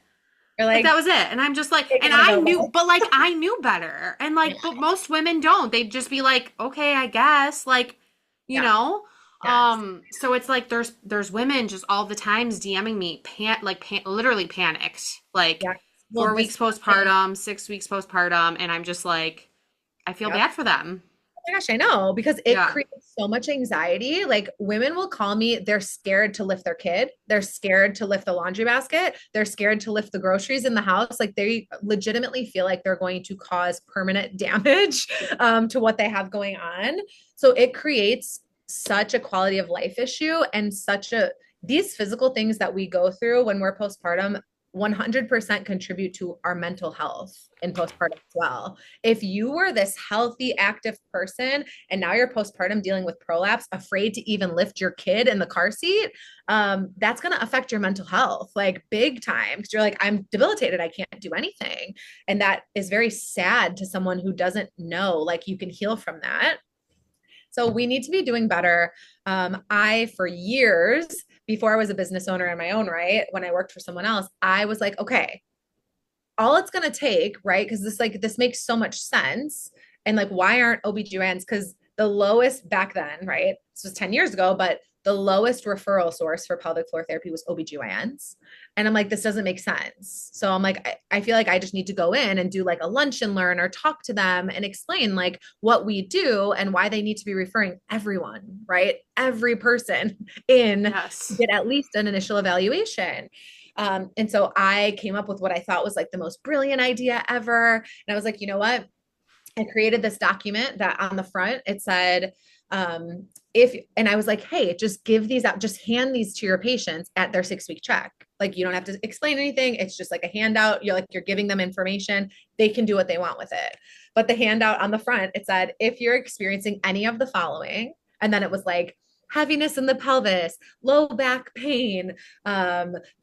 You're Like, that like, was it. And I'm just like, taking and it I knew, over. but like, I knew better. And like, but most women don't. They'd just be like, okay, I guess. Like, you Yeah. know? Yes. So it's like there's women just all the times DMing me, literally panicked. Like Yes. Well, 4 weeks postpartum, 6 weeks postpartum, and I'm just like, I feel yep. bad for them. Oh my gosh, I know because it Yeah. creates so much anxiety. Like women will call me, they're scared to lift their kid. They're scared to lift the laundry basket. They're scared to lift the groceries in the house. Like they legitimately feel like they're going to cause permanent damage to what they have going on. So it creates such a quality of life issue and these physical things that we go through when we're postpartum 100% contribute to our mental health in postpartum as well. If you were this healthy, active person and now you're postpartum dealing with prolapse, afraid to even lift your kid in the car seat, that's going to affect your mental health like big time because you're like, I'm debilitated. I can't do anything. And that is very sad to someone who doesn't know like you can heal from that. So we need to be doing better. For years, before I was a business owner in my own right, when I worked for someone else, I was like, okay, all it's going to take, right? Because this makes so much sense. And like, why aren't OBGYNs? Because the lowest back then, right? This was 10 years ago, but the lowest referral source for pelvic floor therapy was OBGYNs. And I'm like, this doesn't make sense. So I'm like, I feel like I just need to go in and do like a lunch and learn or talk to them and explain like what we do and why they need to be referring everyone, right? Every person in to Yes. get at least an initial evaluation. And so I came up with what I thought was like the most brilliant idea ever. And I was like, you know what? I created this document that on the front it said, and I was like, hey, just give these out, just hand these to your patients at their 6 week check. Like you don't have to explain anything. It's just like a handout. You're giving them information. They can do what they want with it. But the handout on the front, it said, if you're experiencing any of the following, and then it was like heaviness in the pelvis, low back pain,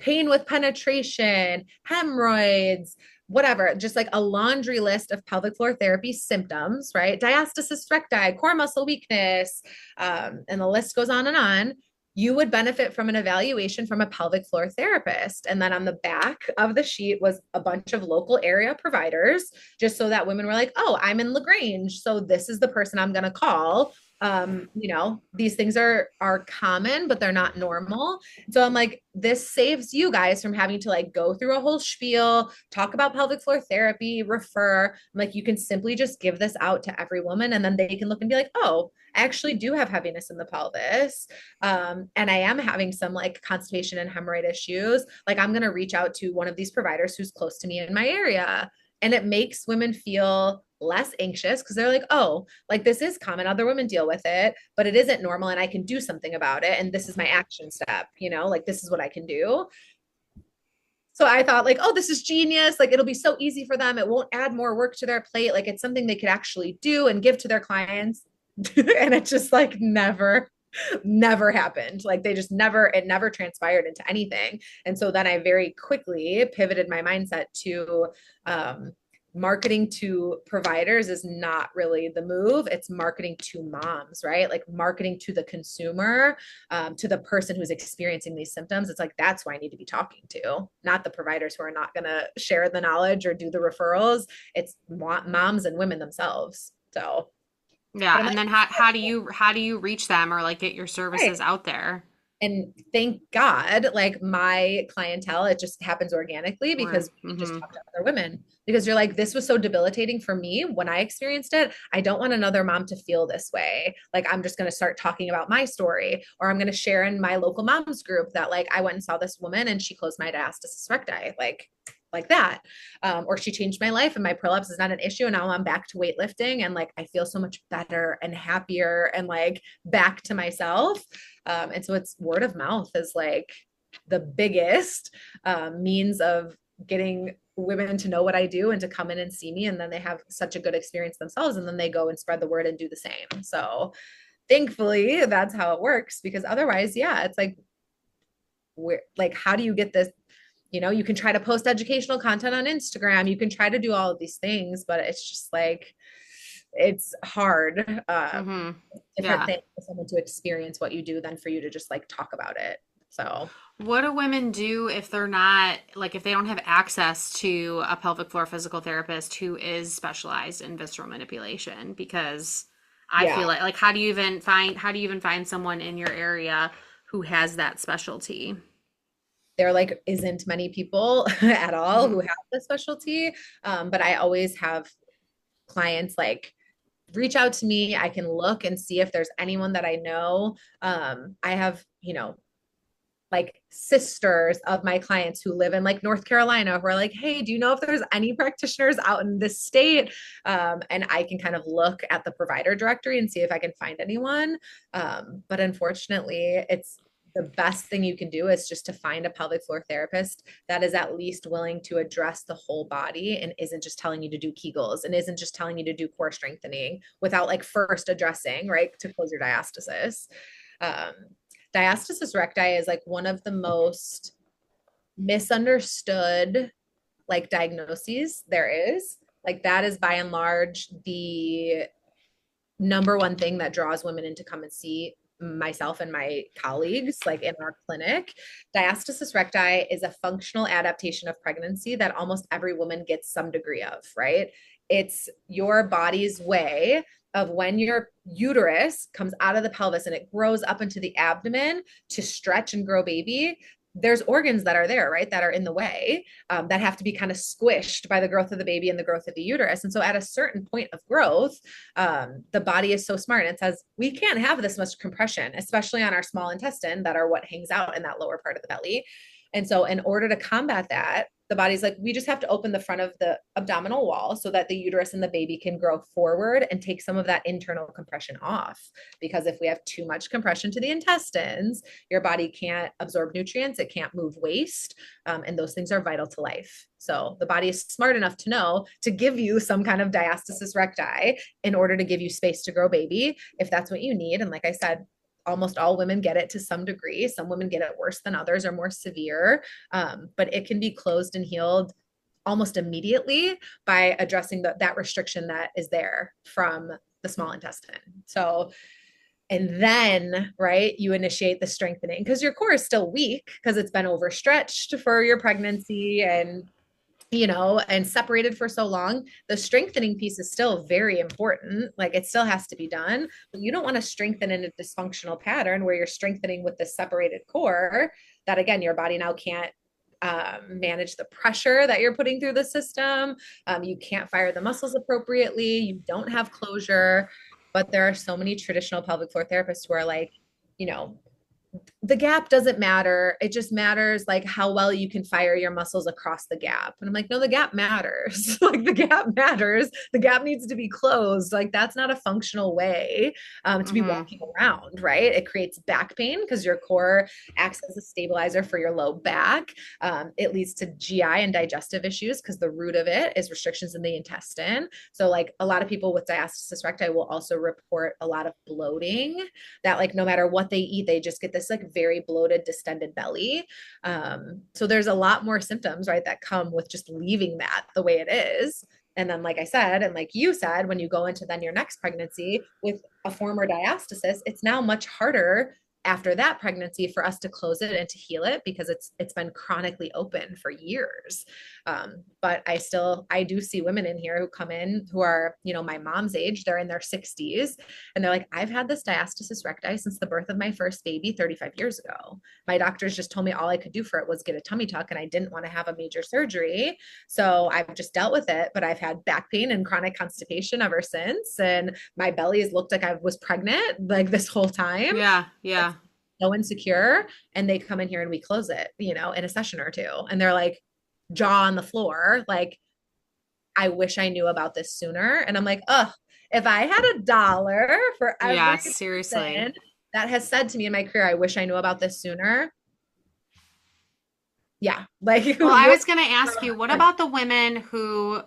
pain with penetration, hemorrhoids, whatever, just like a laundry list of pelvic floor therapy symptoms, right? Diastasis recti, core muscle weakness, and the list goes on and on. You would benefit from an evaluation from a pelvic floor therapist. And then on the back of the sheet was a bunch of local area providers, just so that women were like, oh, I'm in LaGrange, so this is the person I'm going to call. These things are common, but they're not normal. So I'm like, this saves you guys from having to like go through a whole spiel, talk about pelvic floor therapy, refer. I'm like, you can simply just give this out to every woman, and then they can look and be like, oh, I actually do have heaviness in the pelvis. And I am having some like constipation and hemorrhoid issues. Like, I'm going to reach out to one of these providers who's close to me in my area. And it makes women feel less anxious because they're like, oh, like this is common. Other women deal with it, but it isn't normal and I can do something about it. And this is my action step, like this is what I can do. So I thought like, oh, this is genius. Like it'll be so easy for them. It won't add more work to their plate. Like it's something they could actually do and give to their clients. And it just like never happened. Like it never transpired into anything. And so then I very quickly pivoted my mindset to marketing to providers is not really the move. It's marketing to moms, right? Like marketing to the consumer, to the person who's experiencing these symptoms. It's like, that's who I need to be talking to, not the providers who are not going to share the knowledge or do the referrals. It's moms and women themselves. So Yeah, and like, then how do you reach them or like get your right. services out there? And thank God, like my clientele, it just happens organically because we just talk to other women. Because you're like, this was so debilitating for me when I experienced it. I don't want another mom to feel this way. Like, I'm just going to start talking about my story, or I'm going to share in my local moms group that, like, I went and saw this woman and she closed my diastasis recti, like that. Or she changed my life and my prolapse is not an issue. And now I'm back to weightlifting and like I feel so much better and happier and like back to myself. And so it's word of mouth is like the biggest means of getting women to know what I do and to come in and see me. And then they have such a good experience themselves. And then they go and spread the word and do the same. So thankfully that's how it works, because otherwise, yeah, it's like, how do you get this? You can try to post educational content on Instagram. You can try to do all of these things, but it's just like, it's hard. Mm-hmm. Different Yeah. thing for someone to experience what you do than for you to just like talk about it. So What do women do if they're not like if they don't have access to a pelvic floor physical therapist who is specialized in visceral manipulation? Because I yeah, feel like how do you even find someone in your area who has that specialty? there like isn't many people at all who Mm-hmm. have the specialty. But I always have clients like reach out to me. I can look and see if there's anyone that I know. I have, like sisters of my clients who live in like North Carolina who are like, hey, do you know if there's any practitioners out in this state? And I can kind of look at the provider directory and see if I can find anyone. But unfortunately, it's the best thing you can do is just to find a pelvic floor therapist that is at least willing to address the whole body and isn't just telling you to do Kegels and isn't just telling you to do core strengthening without like first addressing, right, to close your diastasis. Um, Diastasis recti is like one of the most misunderstood like diagnoses there is. Like that is by and large the number one thing that draws women in to come and see myself and my colleagues like in our clinic. Diastasis recti is a functional adaptation of pregnancy that almost every woman gets some degree of, right? It's your body's way of when your uterus comes out of the pelvis and it grows up into the abdomen to stretch and grow baby. There's organs that are there, right, that are in the way, that have to be kind of squished by the growth of the baby and the growth of the uterus. And so at a certain point of growth, the body is so smart and it says, we can't have this much compression, especially on our small intestine that are what hangs out in that lower part of the belly. And so in order to combat that, the body's like, we just have to open the front of the abdominal wall so that the uterus and the baby can grow forward and take some of that internal compression off. Because if we have too much compression to the intestines, your body can't absorb nutrients, it can't move waste, and those things are vital to life. So the body is smart enough to know to give you some kind of diastasis recti in order to give you space to grow baby, if that's what you need. And like I said, almost all women get it to some degree. Some women get it worse than others or more severe, but it can be closed and healed almost immediately by addressing that restriction that is there from the small intestine. So, and then, right, you initiate the strengthening because your core is still weak because it's been overstretched for your pregnancy and and separated for so long. The strengthening piece is still very important. Like it still has to be done, but you don't want to strengthen in a dysfunctional pattern where you're strengthening with the separated core that again, your body now can't manage the pressure that you're putting through the system. You can't fire the muscles appropriately. You don't have closure. But there are so many traditional pelvic floor therapists who are like, you know, the gap doesn't matter. It just matters like how well you can fire your muscles across the gap. And I'm like, no, the gap matters. Like the gap matters. The gap needs to be closed. Like that's not a functional way to be walking around, right? It creates back pain because your core acts as a stabilizer for your low back. It leads to GI and digestive issues because the root of it is restrictions in the intestine. So like a lot of people with diastasis recti will also report a lot of bloating that like no matter what they eat, they just get this like very bloated, distended belly. So there's a lot more symptoms, right, that come with just leaving that the way it is. And then, like I said, and like you said, when you go into then your next pregnancy with a former diastasis, it's now much harder after that pregnancy for us to close it and to heal it because it's been chronically open for years. But I do see women in here who come in who are, my mom's age, they're in their 60s and they're like, I've had this diastasis recti since the birth of my first baby 35 years ago. My doctors just told me all I could do for it was get a tummy tuck and I didn't want to have a major surgery. So I've just dealt with it, but I've had back pain and chronic constipation ever since. And my belly has looked like I was pregnant like this whole time. Yeah, yeah. So insecure. And they come in here and we close it, in a session or two. And they're like, jaw on the floor, like, I wish I knew about this sooner. And I'm like, oh, if I had $1 for Yeah, every seriously. person that has said to me in my career, I wish I knew about this sooner. Yeah. Like, Well, I was going to ask you, what about the women who,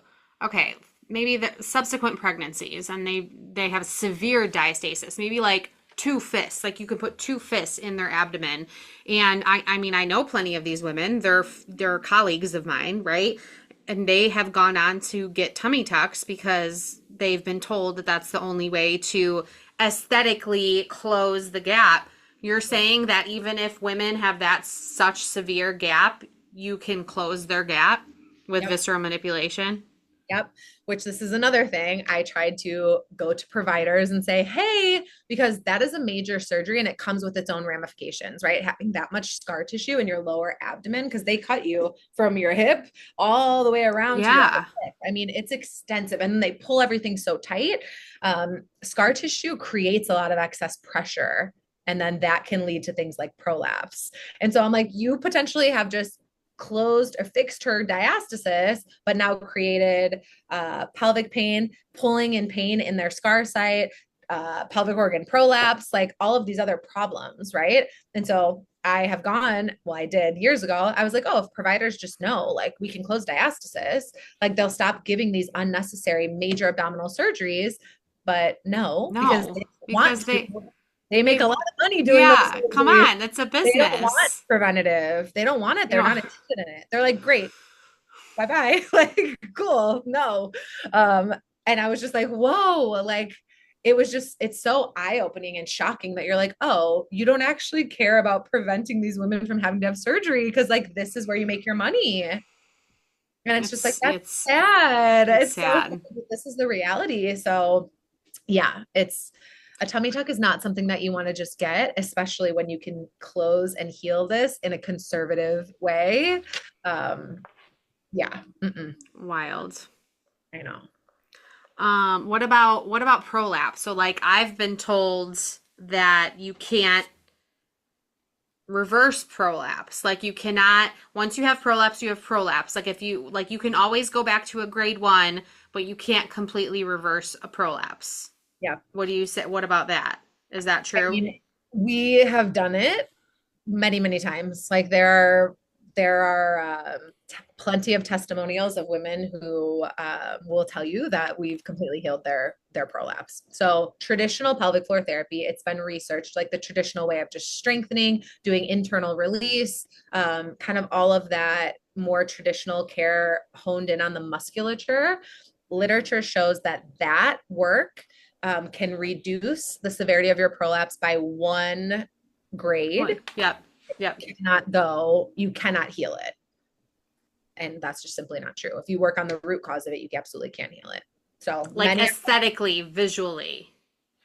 okay, maybe the subsequent pregnancies and they have severe diastasis, maybe like two fists, like you could put two fists in their abdomen. And I mean, I know plenty of these women, they're colleagues of mine, right? And they have gone on to get tummy tucks because they've been told that that's the only way to aesthetically close the gap. You're saying that even if women have that such severe gap, you can close their gap with Yep. visceral manipulation? Yep. Which this is another thing. I tried to go to providers and say, hey, because that is a major surgery and it comes with its own ramifications, right? Having that much scar tissue in your lower abdomen, because they cut you from your hip all the way around to your Yeah. hip. I mean, it's extensive and they pull everything so tight. Scar tissue creates a lot of excess pressure. And then that can lead to things like prolapse. And so I'm like, you potentially have just closed or fixed her diastasis, but now created pelvic pain, pulling and pain in their scar site, pelvic organ prolapse, like all of these other problems, right? And so I have I did years ago. I was like, oh, if providers just know, like we can close diastasis, like they'll stop giving these unnecessary major abdominal surgeries. But no, because No, they want because to. They make a they lot of money doing those yeah, come surgeries. on, it's a They don't want business. preventative. They don't want it. You They're know, not interested in it. They're like, great, bye bye. Like, cool. No. Um, and I was just like, whoa, like it's so eye-opening and shocking that you're like, oh, you don't actually care about preventing these women from having to have surgery because like this is where you make your money. And it's just like, it's that's it's sad. it's It's so sad. this is the reality. So yeah, it's a tummy tuck is not something that you want to just get, especially when you can close and heal this in a conservative way. Um, yeah, Wild. I know. What about prolapse? So like I've been told that you can't reverse prolapse. Like you cannot, once you have prolapse, you have prolapse. Like if you, like you can always go back to a grade one, but you can't completely reverse a prolapse. Yeah. What do you say? What about that? Is that I true? mean, we have done it many, many times. Like there are plenty of testimonials of women who will tell you that we've completely healed their prolapse. So traditional pelvic floor therapy, it's been researched like the traditional way of just strengthening, doing internal release, kind of all of that more traditional care honed in on the musculature. Literature shows that that work can reduce the severity of your prolapse by one One. grade. Yep. Yep. Cannot though, you cannot heal it. And that's just simply not true. If you work on the root cause of it, you absolutely can heal it. So Like many aesthetically, visually,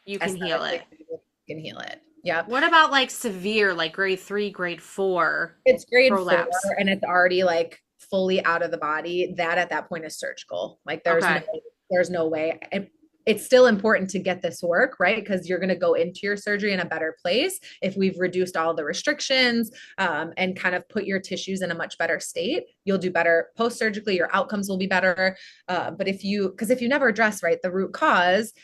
you can heal aesthetically it. can heal it. Yep. What about like severe, like grade three, grade four It's grade 4 prolapse? and it's already like fully out of the body. That at that point is surgical. Like Okay. there's no way. And it's still important to get this work, right? Because you're going to go into your surgery in a better place if we've reduced all the restrictions and kind of put your tissues in a much better state. You'll do better post surgically. Your outcomes will be better. But because if you never address right the root cause,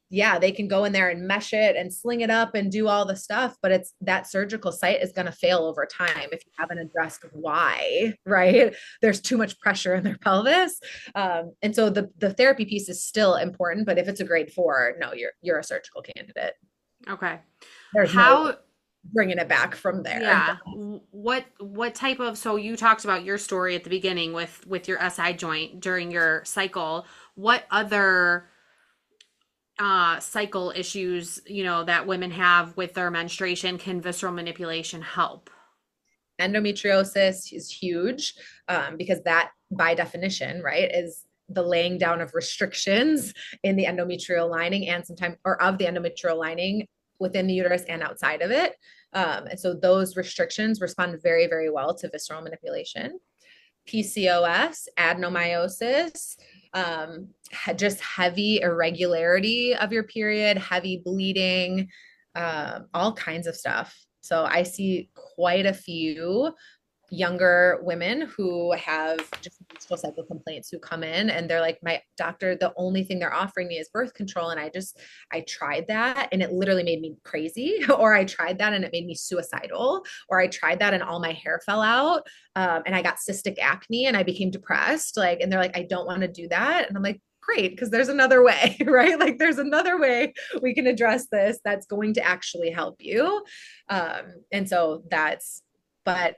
yeah, they can go in there and mesh it and sling it up and do all the stuff, but it's that surgical site is going to fail over time if you haven't addressed why, right? There's too much pressure in their pelvis. And so the therapy piece is still important, but if it's a grade 4, no, you're a surgical candidate. Okay. There's no How, bringing it back from there. yeah. What type of, so you talked about your story at the beginning with your SI joint during your cycle. What other cycle issues, that women have with their menstruation can visceral manipulation help? Endometriosis is huge because that, by definition, right, is the laying down of restrictions in the endometrial lining and sometimes, or of the endometrial lining within the uterus and outside of it. And so those restrictions respond very, very well to visceral manipulation. PCOS, adenomyosis, just heavy irregularity of your period, heavy bleeding, all kinds of stuff. So I see quite a few younger women who have just menstrual cycle complaints who come in and they're like, my doctor, the only thing they're offering me is birth control. And I tried that and it literally made me crazy. Or I tried that and it made me suicidal. Or I tried that and all my hair fell out. And I got cystic acne and I became depressed. Like, and they're like, I don't want to do that. And I'm like, great, because there's another way, right? Like there's another way we can address this that's going to actually help you. And so but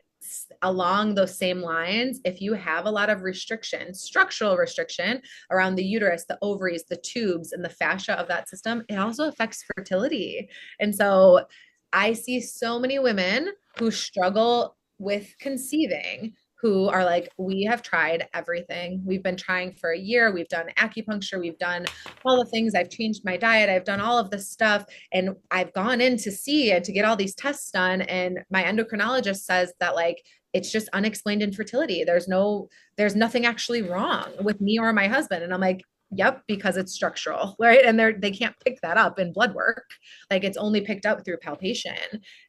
along those same lines, if you have a lot of restriction, structural restriction around the uterus, the ovaries, the tubes, and the fascia of that system, it also affects fertility. And so I see so many women who struggle with conceiving who are like, we have tried everything. We've been trying for a year. We've done acupuncture. We've done all the things. I've changed my diet. I've done all of this stuff. And I've gone in to see and to get all these tests done. And my endocrinologist says that like, it's just unexplained infertility. There's nothing actually wrong with me or my husband. And I'm like, yep, because it's structural, right? And they can't pick that up in blood work. Like it's only picked up through palpation.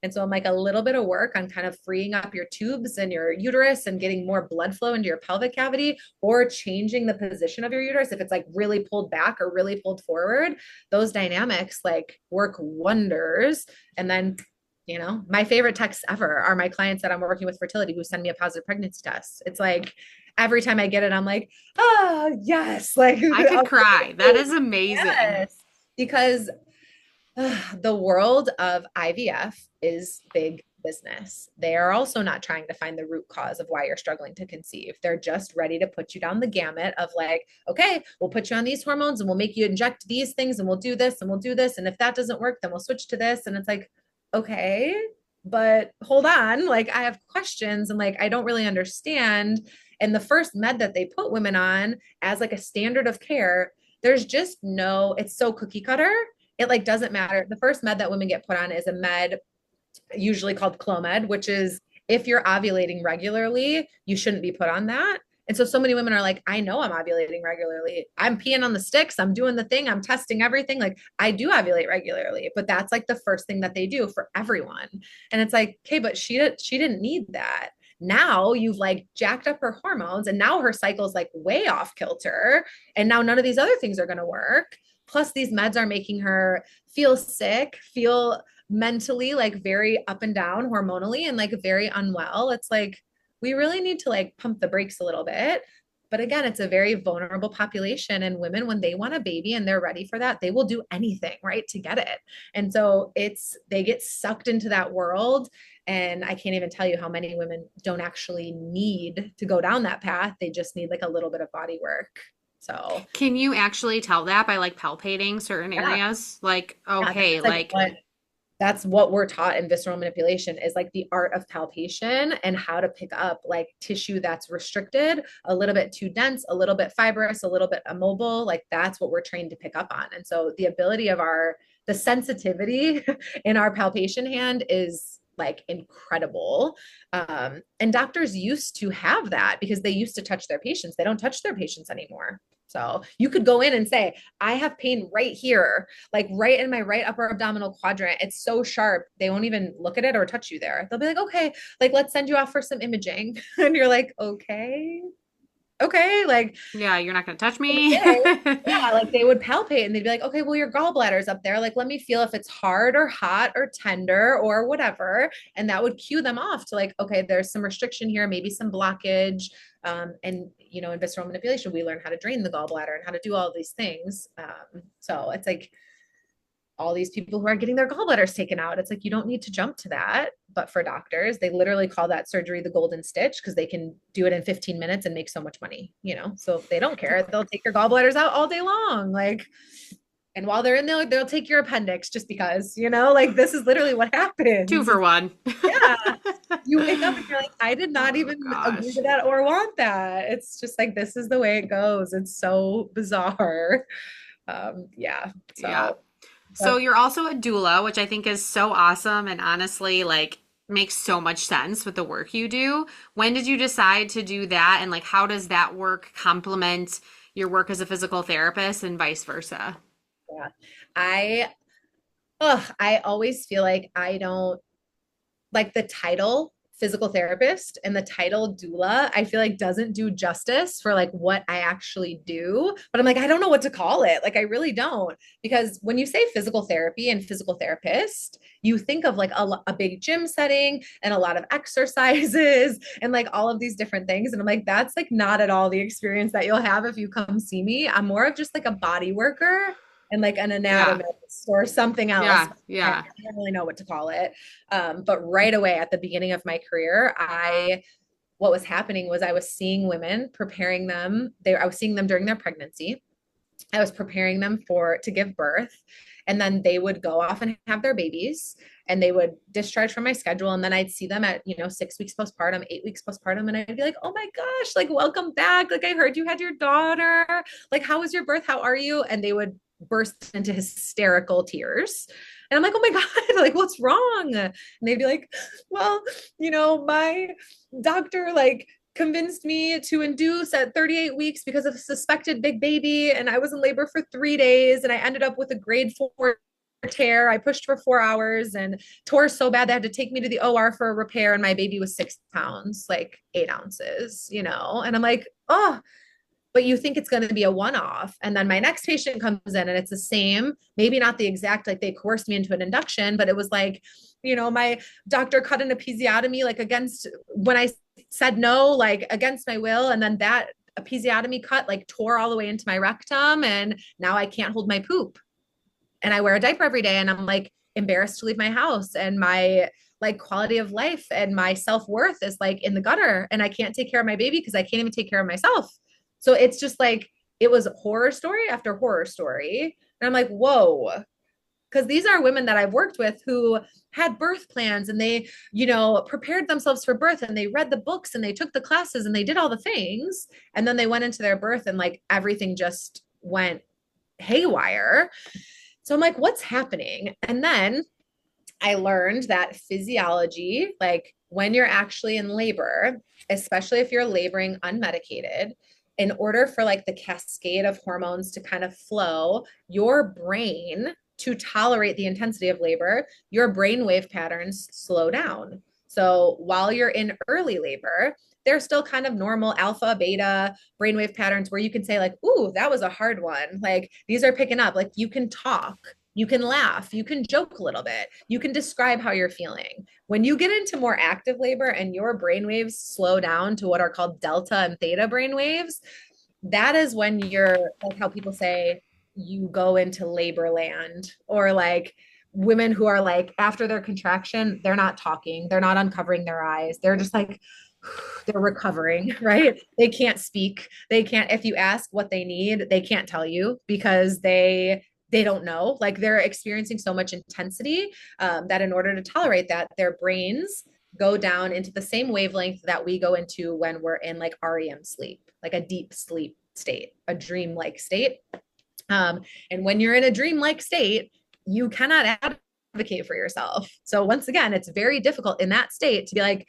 And so I'm like a little bit of work on kind of freeing up your tubes and your uterus and getting more blood flow into your pelvic cavity or changing the position of your uterus. If it's like really pulled back or really pulled forward, those dynamics like work wonders. And then my favorite texts ever are my clients that I'm working with fertility who send me a positive pregnancy test. It's like every time I get it, I'm like, oh, yes. Like, I could cry. That is amazing. yes. Because the world of IVF is big business. They are also not trying to find the root cause of why you're struggling to conceive. They're just ready to put you down the gamut of like, okay, we'll put you on these hormones and we'll make you inject these things and we'll do this and we'll do this. And if that doesn't work, then we'll switch to this. And it's like, okay, but hold on. Like, I have questions and like, I don't really understand. And the first med that they put women on as like a standard of care, there's just it's so cookie cutter. It like doesn't matter. The first med that women get put on is a med usually called Clomid, which is if you're ovulating regularly, you shouldn't be put on that. And so many women are like, I know I'm ovulating regularly. I'm peeing on the sticks. I'm doing the thing. I'm testing everything. Like I do ovulate regularly, but that's like the first thing that they do for everyone. And it's like, okay, but she didn't need that. Now you've like jacked up her hormones and now her cycle's like way off kilter. And now none of these other things are going to work. Plus these meds are making her feel sick, feel mentally like very up and down hormonally and like very unwell. It's like, we really need to like pump the brakes a little bit. But again, it's a very vulnerable population. And women, when they want a baby and they're ready for that, they will do anything, right, to get it. And so they get sucked into that world. And I can't even tell you how many women don't actually need to go down that path. They just need like a little bit of body work. So, Can you actually tell that by like palpating certain yeah, areas? Like, yeah, okay, that's like like, that's what we're taught in visceral manipulation is like the art of palpation and how to pick up like tissue that's restricted, a little bit too dense, a little bit fibrous, a little bit immobile. Like that's what we're trained to pick up on. And so the ability of the sensitivity in our palpation hand is like incredible. And doctors used to have that because they used to touch their patients. They don't touch their patients anymore. So you could go in and say, I have pain right here, like right in my right upper abdominal quadrant. It's so sharp. They won't even look at it or touch you there. They'll be like, okay, like let's send you off for some imaging. And you're like, okay, like yeah, you're not going to touch me. okay. Yeah, like they would palpate and they'd be like, okay, well, your gallbladder's up there. Like, let me feel if it's hard or hot or tender or whatever. And that would cue them off to like, okay, there's some restriction here, maybe some blockage. And in visceral manipulation, we learn how to drain the gallbladder and how to do all these things. So it's like all these people who are getting their gallbladders taken out. It's like you don't need to jump to that. But for doctors, they literally call that surgery the golden stitch because they can do it in 15 minutes and make so much money. So they don't care. They'll take your gallbladders out all day long. Like, and while they're in there, they'll take your appendix just because, like this is literally what Two happens. for one. Yeah. You wake up and you're like, I did not Oh even agree gosh. to that or want that. It's just like, this is the way it goes. It's so bizarre. Yeah. Yeah. So, So but you're also a doula, which I think is so awesome and honestly like makes so much sense with the work you do. When did you decide to do that and like how does that work complement your work as a physical therapist and vice versa? yeah, I, I always feel like I don't like the title physical therapist and the title doula, I feel like doesn't do justice for like what I actually do. But I'm like, I don't know what to call it. Like, I really don't. Because when you say physical therapy and physical therapist, you think of like a big gym setting and a lot of exercises and like all of these different things. And I'm like, that's like not at all the experience that you'll have if you come see me. I'm more of just like a body worker and like an Yeah. anatomist or something else. Yeah. I Yeah. don't really know what to call it. But right away at the beginning of my career, what was happening was I was seeing women preparing them. I was seeing them during their pregnancy. I was preparing them to give birth. And then they would go off and have their babies and they would discharge from my schedule. And then I'd see them at, 6 weeks postpartum, 8 weeks postpartum. And I'd be like, oh my gosh, like, welcome back. Like, I heard you had your daughter. Like, how was your birth? How are you? And they would burst into hysterical tears. And I'm like, oh my God, like, what's wrong? And they'd be like, well, my doctor, like, convinced me to induce at 38 weeks because of a suspected big baby. And I was in labor for 3 days and I ended up with a grade 4 tear. I pushed for 4 hours and tore so bad they had to take me to the OR for a repair. And my baby was 6 pounds, like 8 ounces. And I'm like, oh, but you think it's going to be a one-off. And then my next patient comes in and it's the same, maybe not the exact, like they coerced me into an induction, but it was like, my doctor cut an episiotomy, like against when I said no, like against my will. And then that episiotomy cut like tore all the way into my rectum. And now I can't hold my poop and I wear a diaper every day. And I'm like embarrassed to leave my house and my like quality of life and my self-worth is like in the gutter and I can't take care of my baby because I can't even take care of myself. So it's just like, it was horror story after horror story. And I'm like, whoa, because these are women that I've worked with who had birth plans and they, prepared themselves for birth and they read the books and they took the classes and they did all the things. And then they went into their birth and like everything just went haywire. So I'm like, what's happening? And then I learned that physiology, like when you're actually in labor, especially if you're laboring unmedicated, in order for like the cascade of hormones to kind of flow, your brain to tolerate the intensity of labor, your brainwave patterns slow down. So while you're in early labor, they're still kind of normal alpha, beta brainwave patterns where you can say, like, ooh, that was a hard one. Like these are picking up. Like you can talk, you can laugh, you can joke a little bit, you can describe how you're feeling. When you get into more active labor and your brainwaves slow down to what are called delta and theta brainwaves, that is when you're like how people say you go into labor land, or like women who are like after their contraction, they're not talking, they're not uncovering their eyes, they're just like they're recovering, right? They can't speak. They can't, if you ask what they need, they can't tell you because they don't know. Like they're experiencing so much intensity that in order to tolerate that, their brains go down into the same wavelength that we go into when we're in like REM sleep, like a deep sleep state, a dream-like state. And when you're in a dream-like state, you cannot advocate for yourself. So once again, it's very difficult in that state to be like,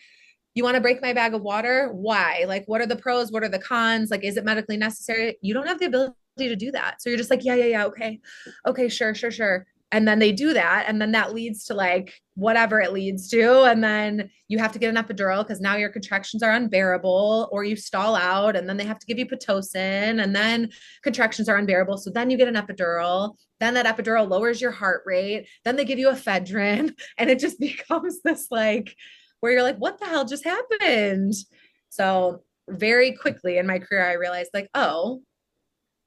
you want to break my bag of water? Why? Like, what are the pros? What are the cons? Like, is it medically necessary? You don't have the ability to do that. So you're just like, yeah, yeah, yeah. Okay. Okay. Sure, sure, sure. And then they do that. And then that leads to like whatever it leads to. And then you have to get an epidural because now your contractions are unbearable, or you stall out and then they have to give you Pitocin, and then contractions are unbearable. So then you get an epidural. Then that epidural lowers your heart rate. Then they give you ephedrine, and it just becomes this like, where you're like, what the hell just happened? So very quickly in my career, I realized like, oh,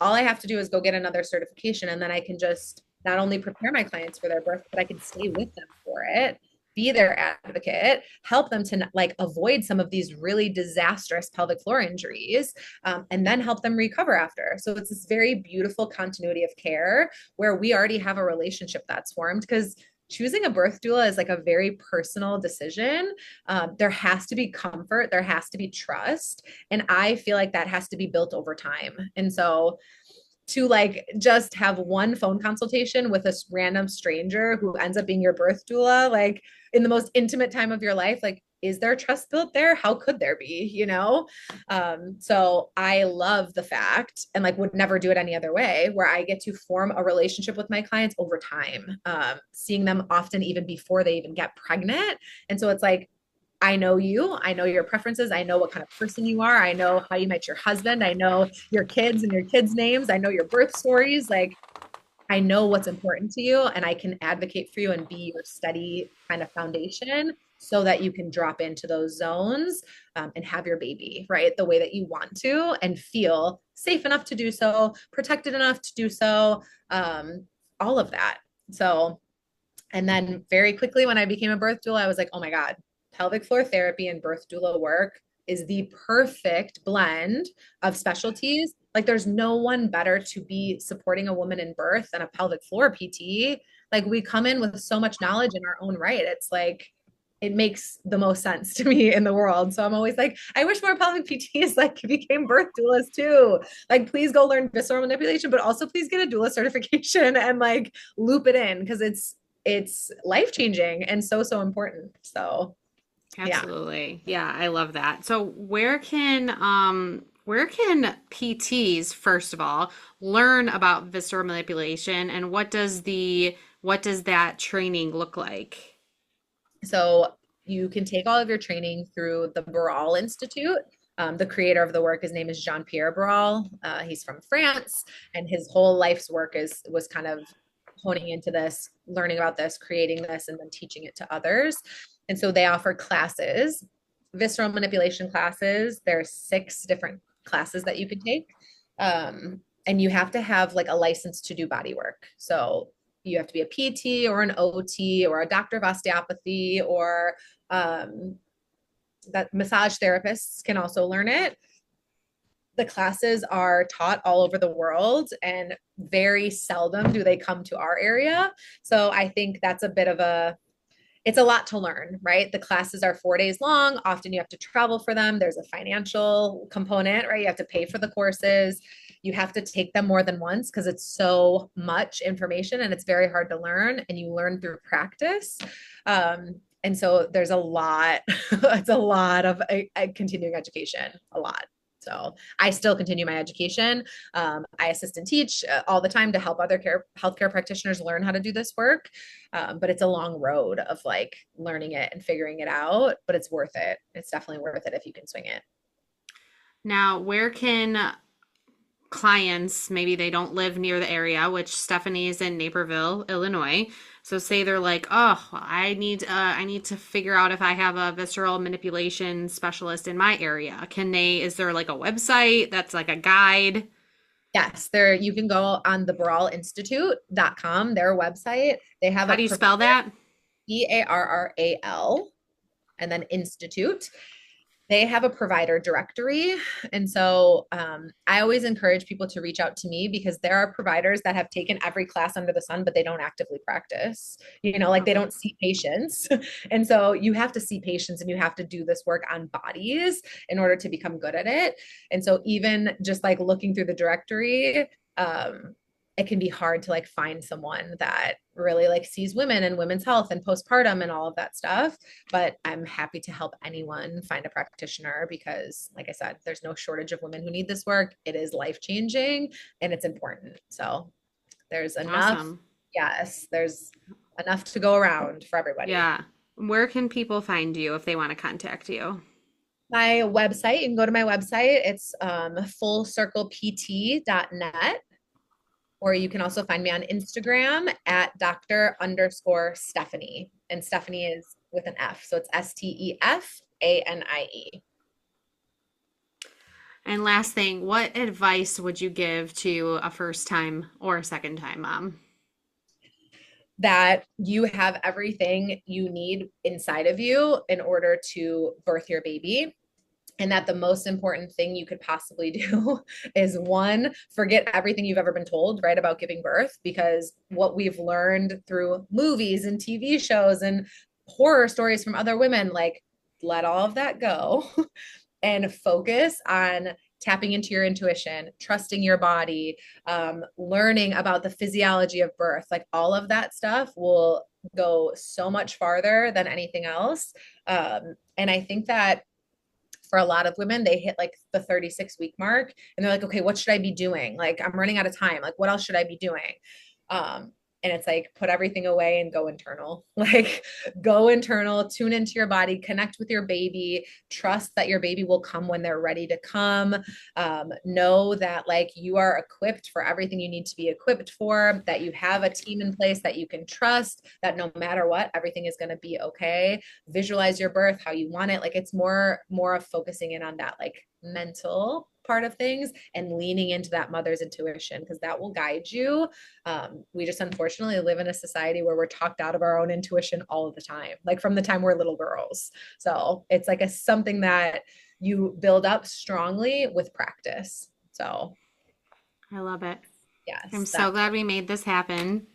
all I have to do is go get another certification. And then I can just not only prepare my clients for their birth, but I can stay with them for it, be their advocate, help them to like avoid some of these really disastrous pelvic floor injuries, and then help them recover after. So it's this very beautiful continuity of care where we already have a relationship that's formed, because choosing a birth doula is like a very personal decision. There has to be comfort, there has to be trust. And I feel like that has to be built over time. And so to like just have one phone consultation with a random stranger who ends up being your birth doula, like in the most intimate time of your life, like, is there trust built there? How could there be, you know? So I love the fact, and like would never do it any other way, where I get to form a relationship with my clients over time, seeing them often even before they even get pregnant. And so it's like, I know you, I know your preferences, I know what kind of person you are, I know how you met your husband, I know your kids and your kids' names, I know your birth stories. Like, I know what's important to you, and I can advocate for you and be your steady kind of foundation so that you can drop into those zones, and have your baby, right? The way that you want to and feel safe enough to do so, protected enough to do so, all of that. So, and then very quickly when I became a birth doula, I was like, oh my God, pelvic floor therapy and birth doula work is the perfect blend of specialties. Like there's no one better to be supporting a woman in birth than a pelvic floor PT. Like we come in with so much knowledge in our own right. It's like, it makes the most sense to me in the world. So I'm always like, I wish more pelvic PTs like became birth doulas too. Like, please go learn visceral manipulation, but also please get a doula certification and like loop it in, because it's life changing and so so important. So yeah. Absolutely. Yeah, I love that. So where can PTs first of all learn about visceral manipulation, and what does that training look like? So you can take all of your training through the Barral Institute. The creator of the work, his name is Jean-Pierre Barral. He's from France, and his whole life's work was kind of honing into this, learning about this, creating this, and then teaching it to others. And so they offer classes, visceral manipulation classes. There's 6 different classes that you can take. And you have to have like a license to do body work. So you have to be a PT or an OT or a doctor of osteopathy, or that massage therapists can also learn it. The classes are taught all over the world, and very seldom do they come to our area. So I think that's a bit of it's a lot to learn, right? The classes are 4 days long. Often you have to travel for them. There's a financial component, right? You have to pay for the courses. You have to take them more than once because it's so much information and it's very hard to learn, and you learn through practice. And so there's a lot, it's a lot of continuing education, a lot. So I still continue my education. I assist and teach all the time to help other healthcare practitioners learn how to do this work. But it's a long road of like learning it and figuring it out, but it's worth it. It's definitely worth it if you can swing it. Now, where can clients, maybe they don't live near the area, which Stefanie is in Naperville, Illinois. So say they're like, oh, I need to figure out if I have a visceral manipulation specialist in my area. Can they, is there like a website that's like a guide? Yes, there you can go on the barralinstitute.com, their website. They have How a do you spell that? Earral and then institute. They have a provider directory. And so I always encourage people to reach out to me because there are providers that have taken every class under the sun, but they don't actively practice, like they Okay. don't see patients. And so you have to see patients and you have to do this work on bodies in order to become good at it. And so even just like looking through the directory, it can be hard to like find someone that really like sees women and women's health and postpartum and all of that stuff. But I'm happy to help anyone find a practitioner because, like I said, there's no shortage of women who need this work. It is life changing and it's important. So there's enough. Awesome. Yes, there's enough to go around for everybody. Yeah. Where can people find you if they want to contact you? My website, you can go to my website. It's fullcirclept.net. Or you can also find me on Instagram at Dr._Stefanie. And Stefanie is with an F. So it's Stefanie. And last thing, what advice would you give to a first time or a second time mom? That you have everything you need inside of you in order to birth your baby. And that the most important thing you could possibly do is one, forget everything you've ever been told, right, about giving birth, because what we've learned through movies and TV shows and horror stories from other women, like let all of that go and focus on tapping into your intuition, trusting your body, learning about the physiology of birth, like all of that stuff will go so much farther than anything else. And I think that for a lot of women, they hit like the 36-week mark and they're like, okay, what should I be doing? Like, I'm running out of time. Like, what else should I be doing? And it's like, put everything away and go internal. Like, go internal, tune into your body, connect with your baby, trust that your baby will come when they're ready to come. Know that like you are equipped for everything you need to be equipped for, that you have a team in place that you can trust, that no matter what, everything is going to be okay. Visualize your birth how you want it. Like, it's more of focusing in on that like mental part of things and leaning into that mother's intuition because that will guide you. We just unfortunately live in a society where we're talked out of our own intuition all of the time, like from the time we're little girls. So it's like something that you build up strongly with practice. So I love it. I'm yes, so that's glad we made this happen.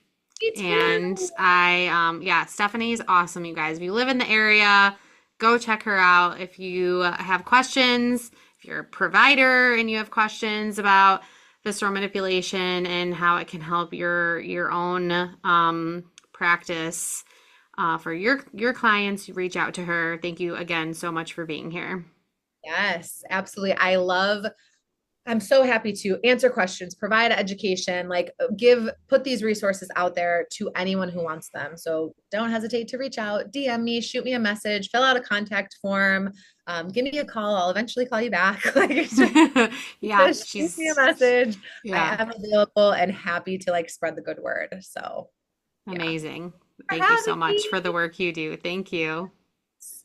me And too. yeah, Stefanie's awesome, you guys. If you live in the area, go check her out. If you have questions, if you're a provider and you have questions about visceral manipulation and how it can help your own practice for your clients, reach out to her. Thank you again so much for being here. Yes, absolutely. I'm so happy to answer questions, provide education, like put these resources out there to anyone who wants them. So don't hesitate to reach out, DM me, shoot me a message, fill out a contact form, give me a call. I'll eventually call you back. Like Yeah, just shoot me a message. I yeah, am available and happy to like spread the good word. So yeah, amazing. for Thank you so having much me. for the work you do. Thank you.